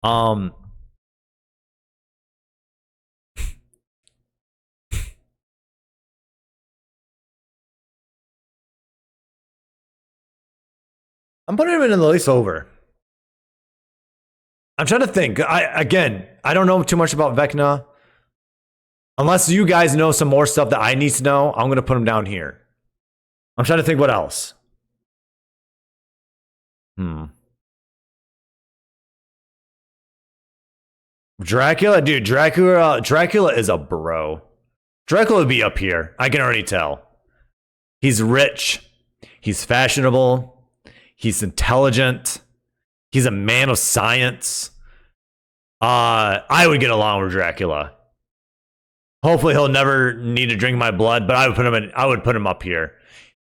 I'm putting him in the least over. I'm trying to think. I don't know too much about Vecna. Unless you guys know some more stuff that I need to know, I'm going to put him down here. I'm trying to think what else. Dracula? Dude, Dracula is a bro. Dracula would be up here. I can already tell. He's rich. He's fashionable. He's intelligent. He's a man of science. I would get along with Dracula. Hopefully he'll never need to drink my blood, but I would put him up here.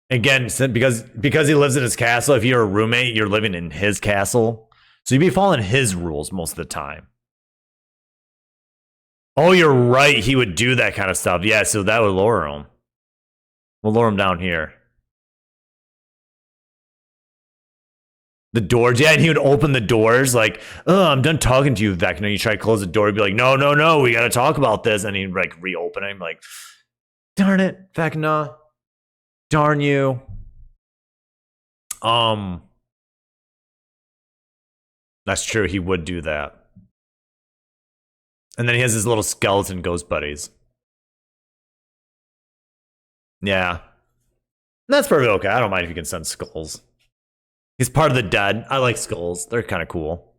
Again, because he lives in his castle, if you're a roommate, you're living in his castle. So you'd be following his rules most of the time. Oh, you're right. He would do that kind of stuff. Yeah, so that would lower him. We'll lower him down here. The doors, yeah, and he would open the doors like, oh, I'm done talking to you, Vecna. You try to close the door, he'd be like, no, we gotta talk about this. And he'd like reopen it. I'm like, darn it, Vecna. Darn you. That's true, he would do that. And then he has his little skeleton ghost buddies. Yeah. That's perfectly okay. I don't mind if you can send skulls. He's part of the dead. I like skulls. They're kind of cool.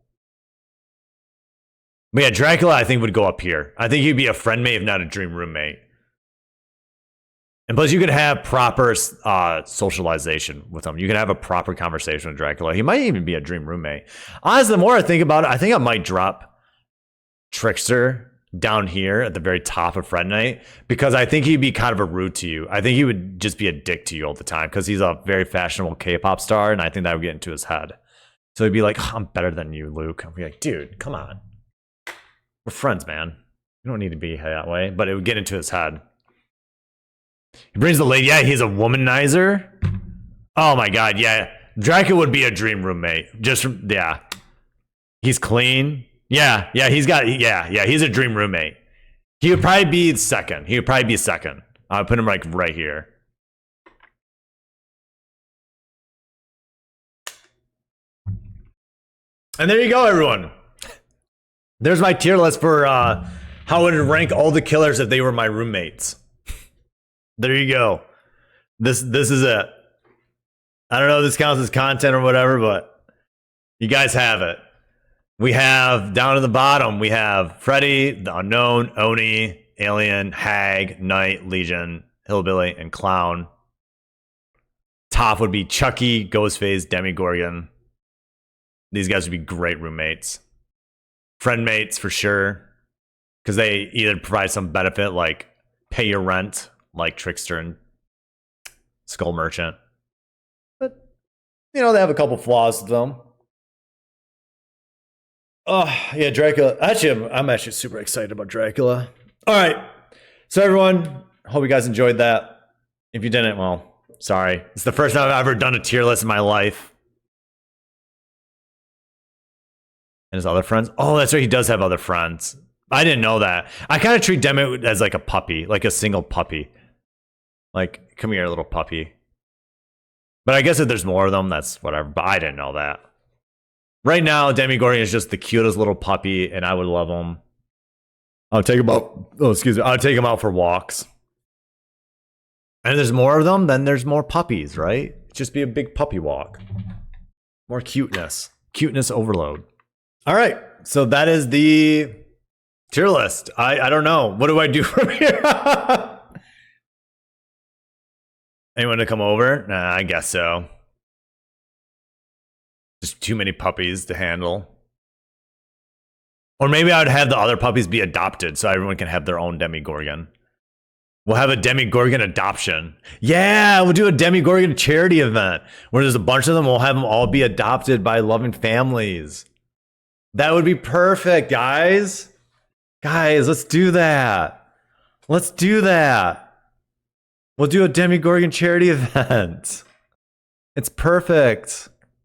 But yeah, Dracula, I think, would go up here. I think he'd be a friend mate, if not a dream roommate. And plus, you could have proper socialization with him. You can have a proper conversation with Dracula. He might even be a dream roommate. Honestly, the more I think about it, I think I might drop Trickster down here at the very top of Friend Night, because I think he'd be kind of a rude to you. I think he would just be a dick to you all the time because he's a very fashionable K-pop star, and I think that would get into his head. So he'd be like, oh, I'm better than you, Luke. I'd be like, dude, come on. We're friends, man. You don't need to be that way. But it would get into his head. He brings the lady. Yeah, he's a womanizer. Oh my god, yeah. Dracula would be a dream roommate. Yeah. He's clean. Yeah, he's a dream roommate. He would probably be second. I'll put him like right here. And there you go, everyone. There's my tier list for how I would rank all the killers if they were my roommates. There you go. This is it. I don't know if this counts as content or whatever, but you guys have it. We have, down at the bottom, we have Freddy, the Unknown, Oni, Alien, Hag, Knight, Legion, Hillbilly, and Clown. Top would be Chucky, Ghostface, Demogorgon. These guys would be great roommates. Friend mates, for sure. Because they either provide some benefit, like pay your rent, like Trickster and Skull Merchant. But, you know, they have a couple flaws to them. Oh, yeah, Dracula. Actually, I'm actually super excited about Dracula. All right. So, everyone, hope you guys enjoyed that. If you didn't, well, sorry. It's the first time I've ever done a tier list in my life. And his other friends. Oh, that's right. He does have other friends. I didn't know that. I kind of treat Demo as like a puppy, like a single puppy. Like, come here, little puppy. But I guess if there's more of them, that's whatever. But I didn't know that. Right now, Demogorgon is just the cutest little puppy, and I would love him. I'll take him out. Oh, excuse me. I'll take him out for walks. And if there's more of them, then there's more puppies, right? Just be a big puppy walk. More cuteness. Cuteness overload. All right. So that is the tier list. I don't know. What do I do from here? Anyone to come over? Nah, I guess so. Just too many puppies to handle. Or maybe I would have the other puppies be adopted so everyone can have their own Demogorgon. We'll have a Demogorgon adoption. Yeah, we'll do a Demogorgon charity event where there's a bunch of them. We'll have them all be adopted by loving families. That would be perfect, guys. Guys, let's do that. Let's do that. We'll do a Demogorgon charity event. It's perfect.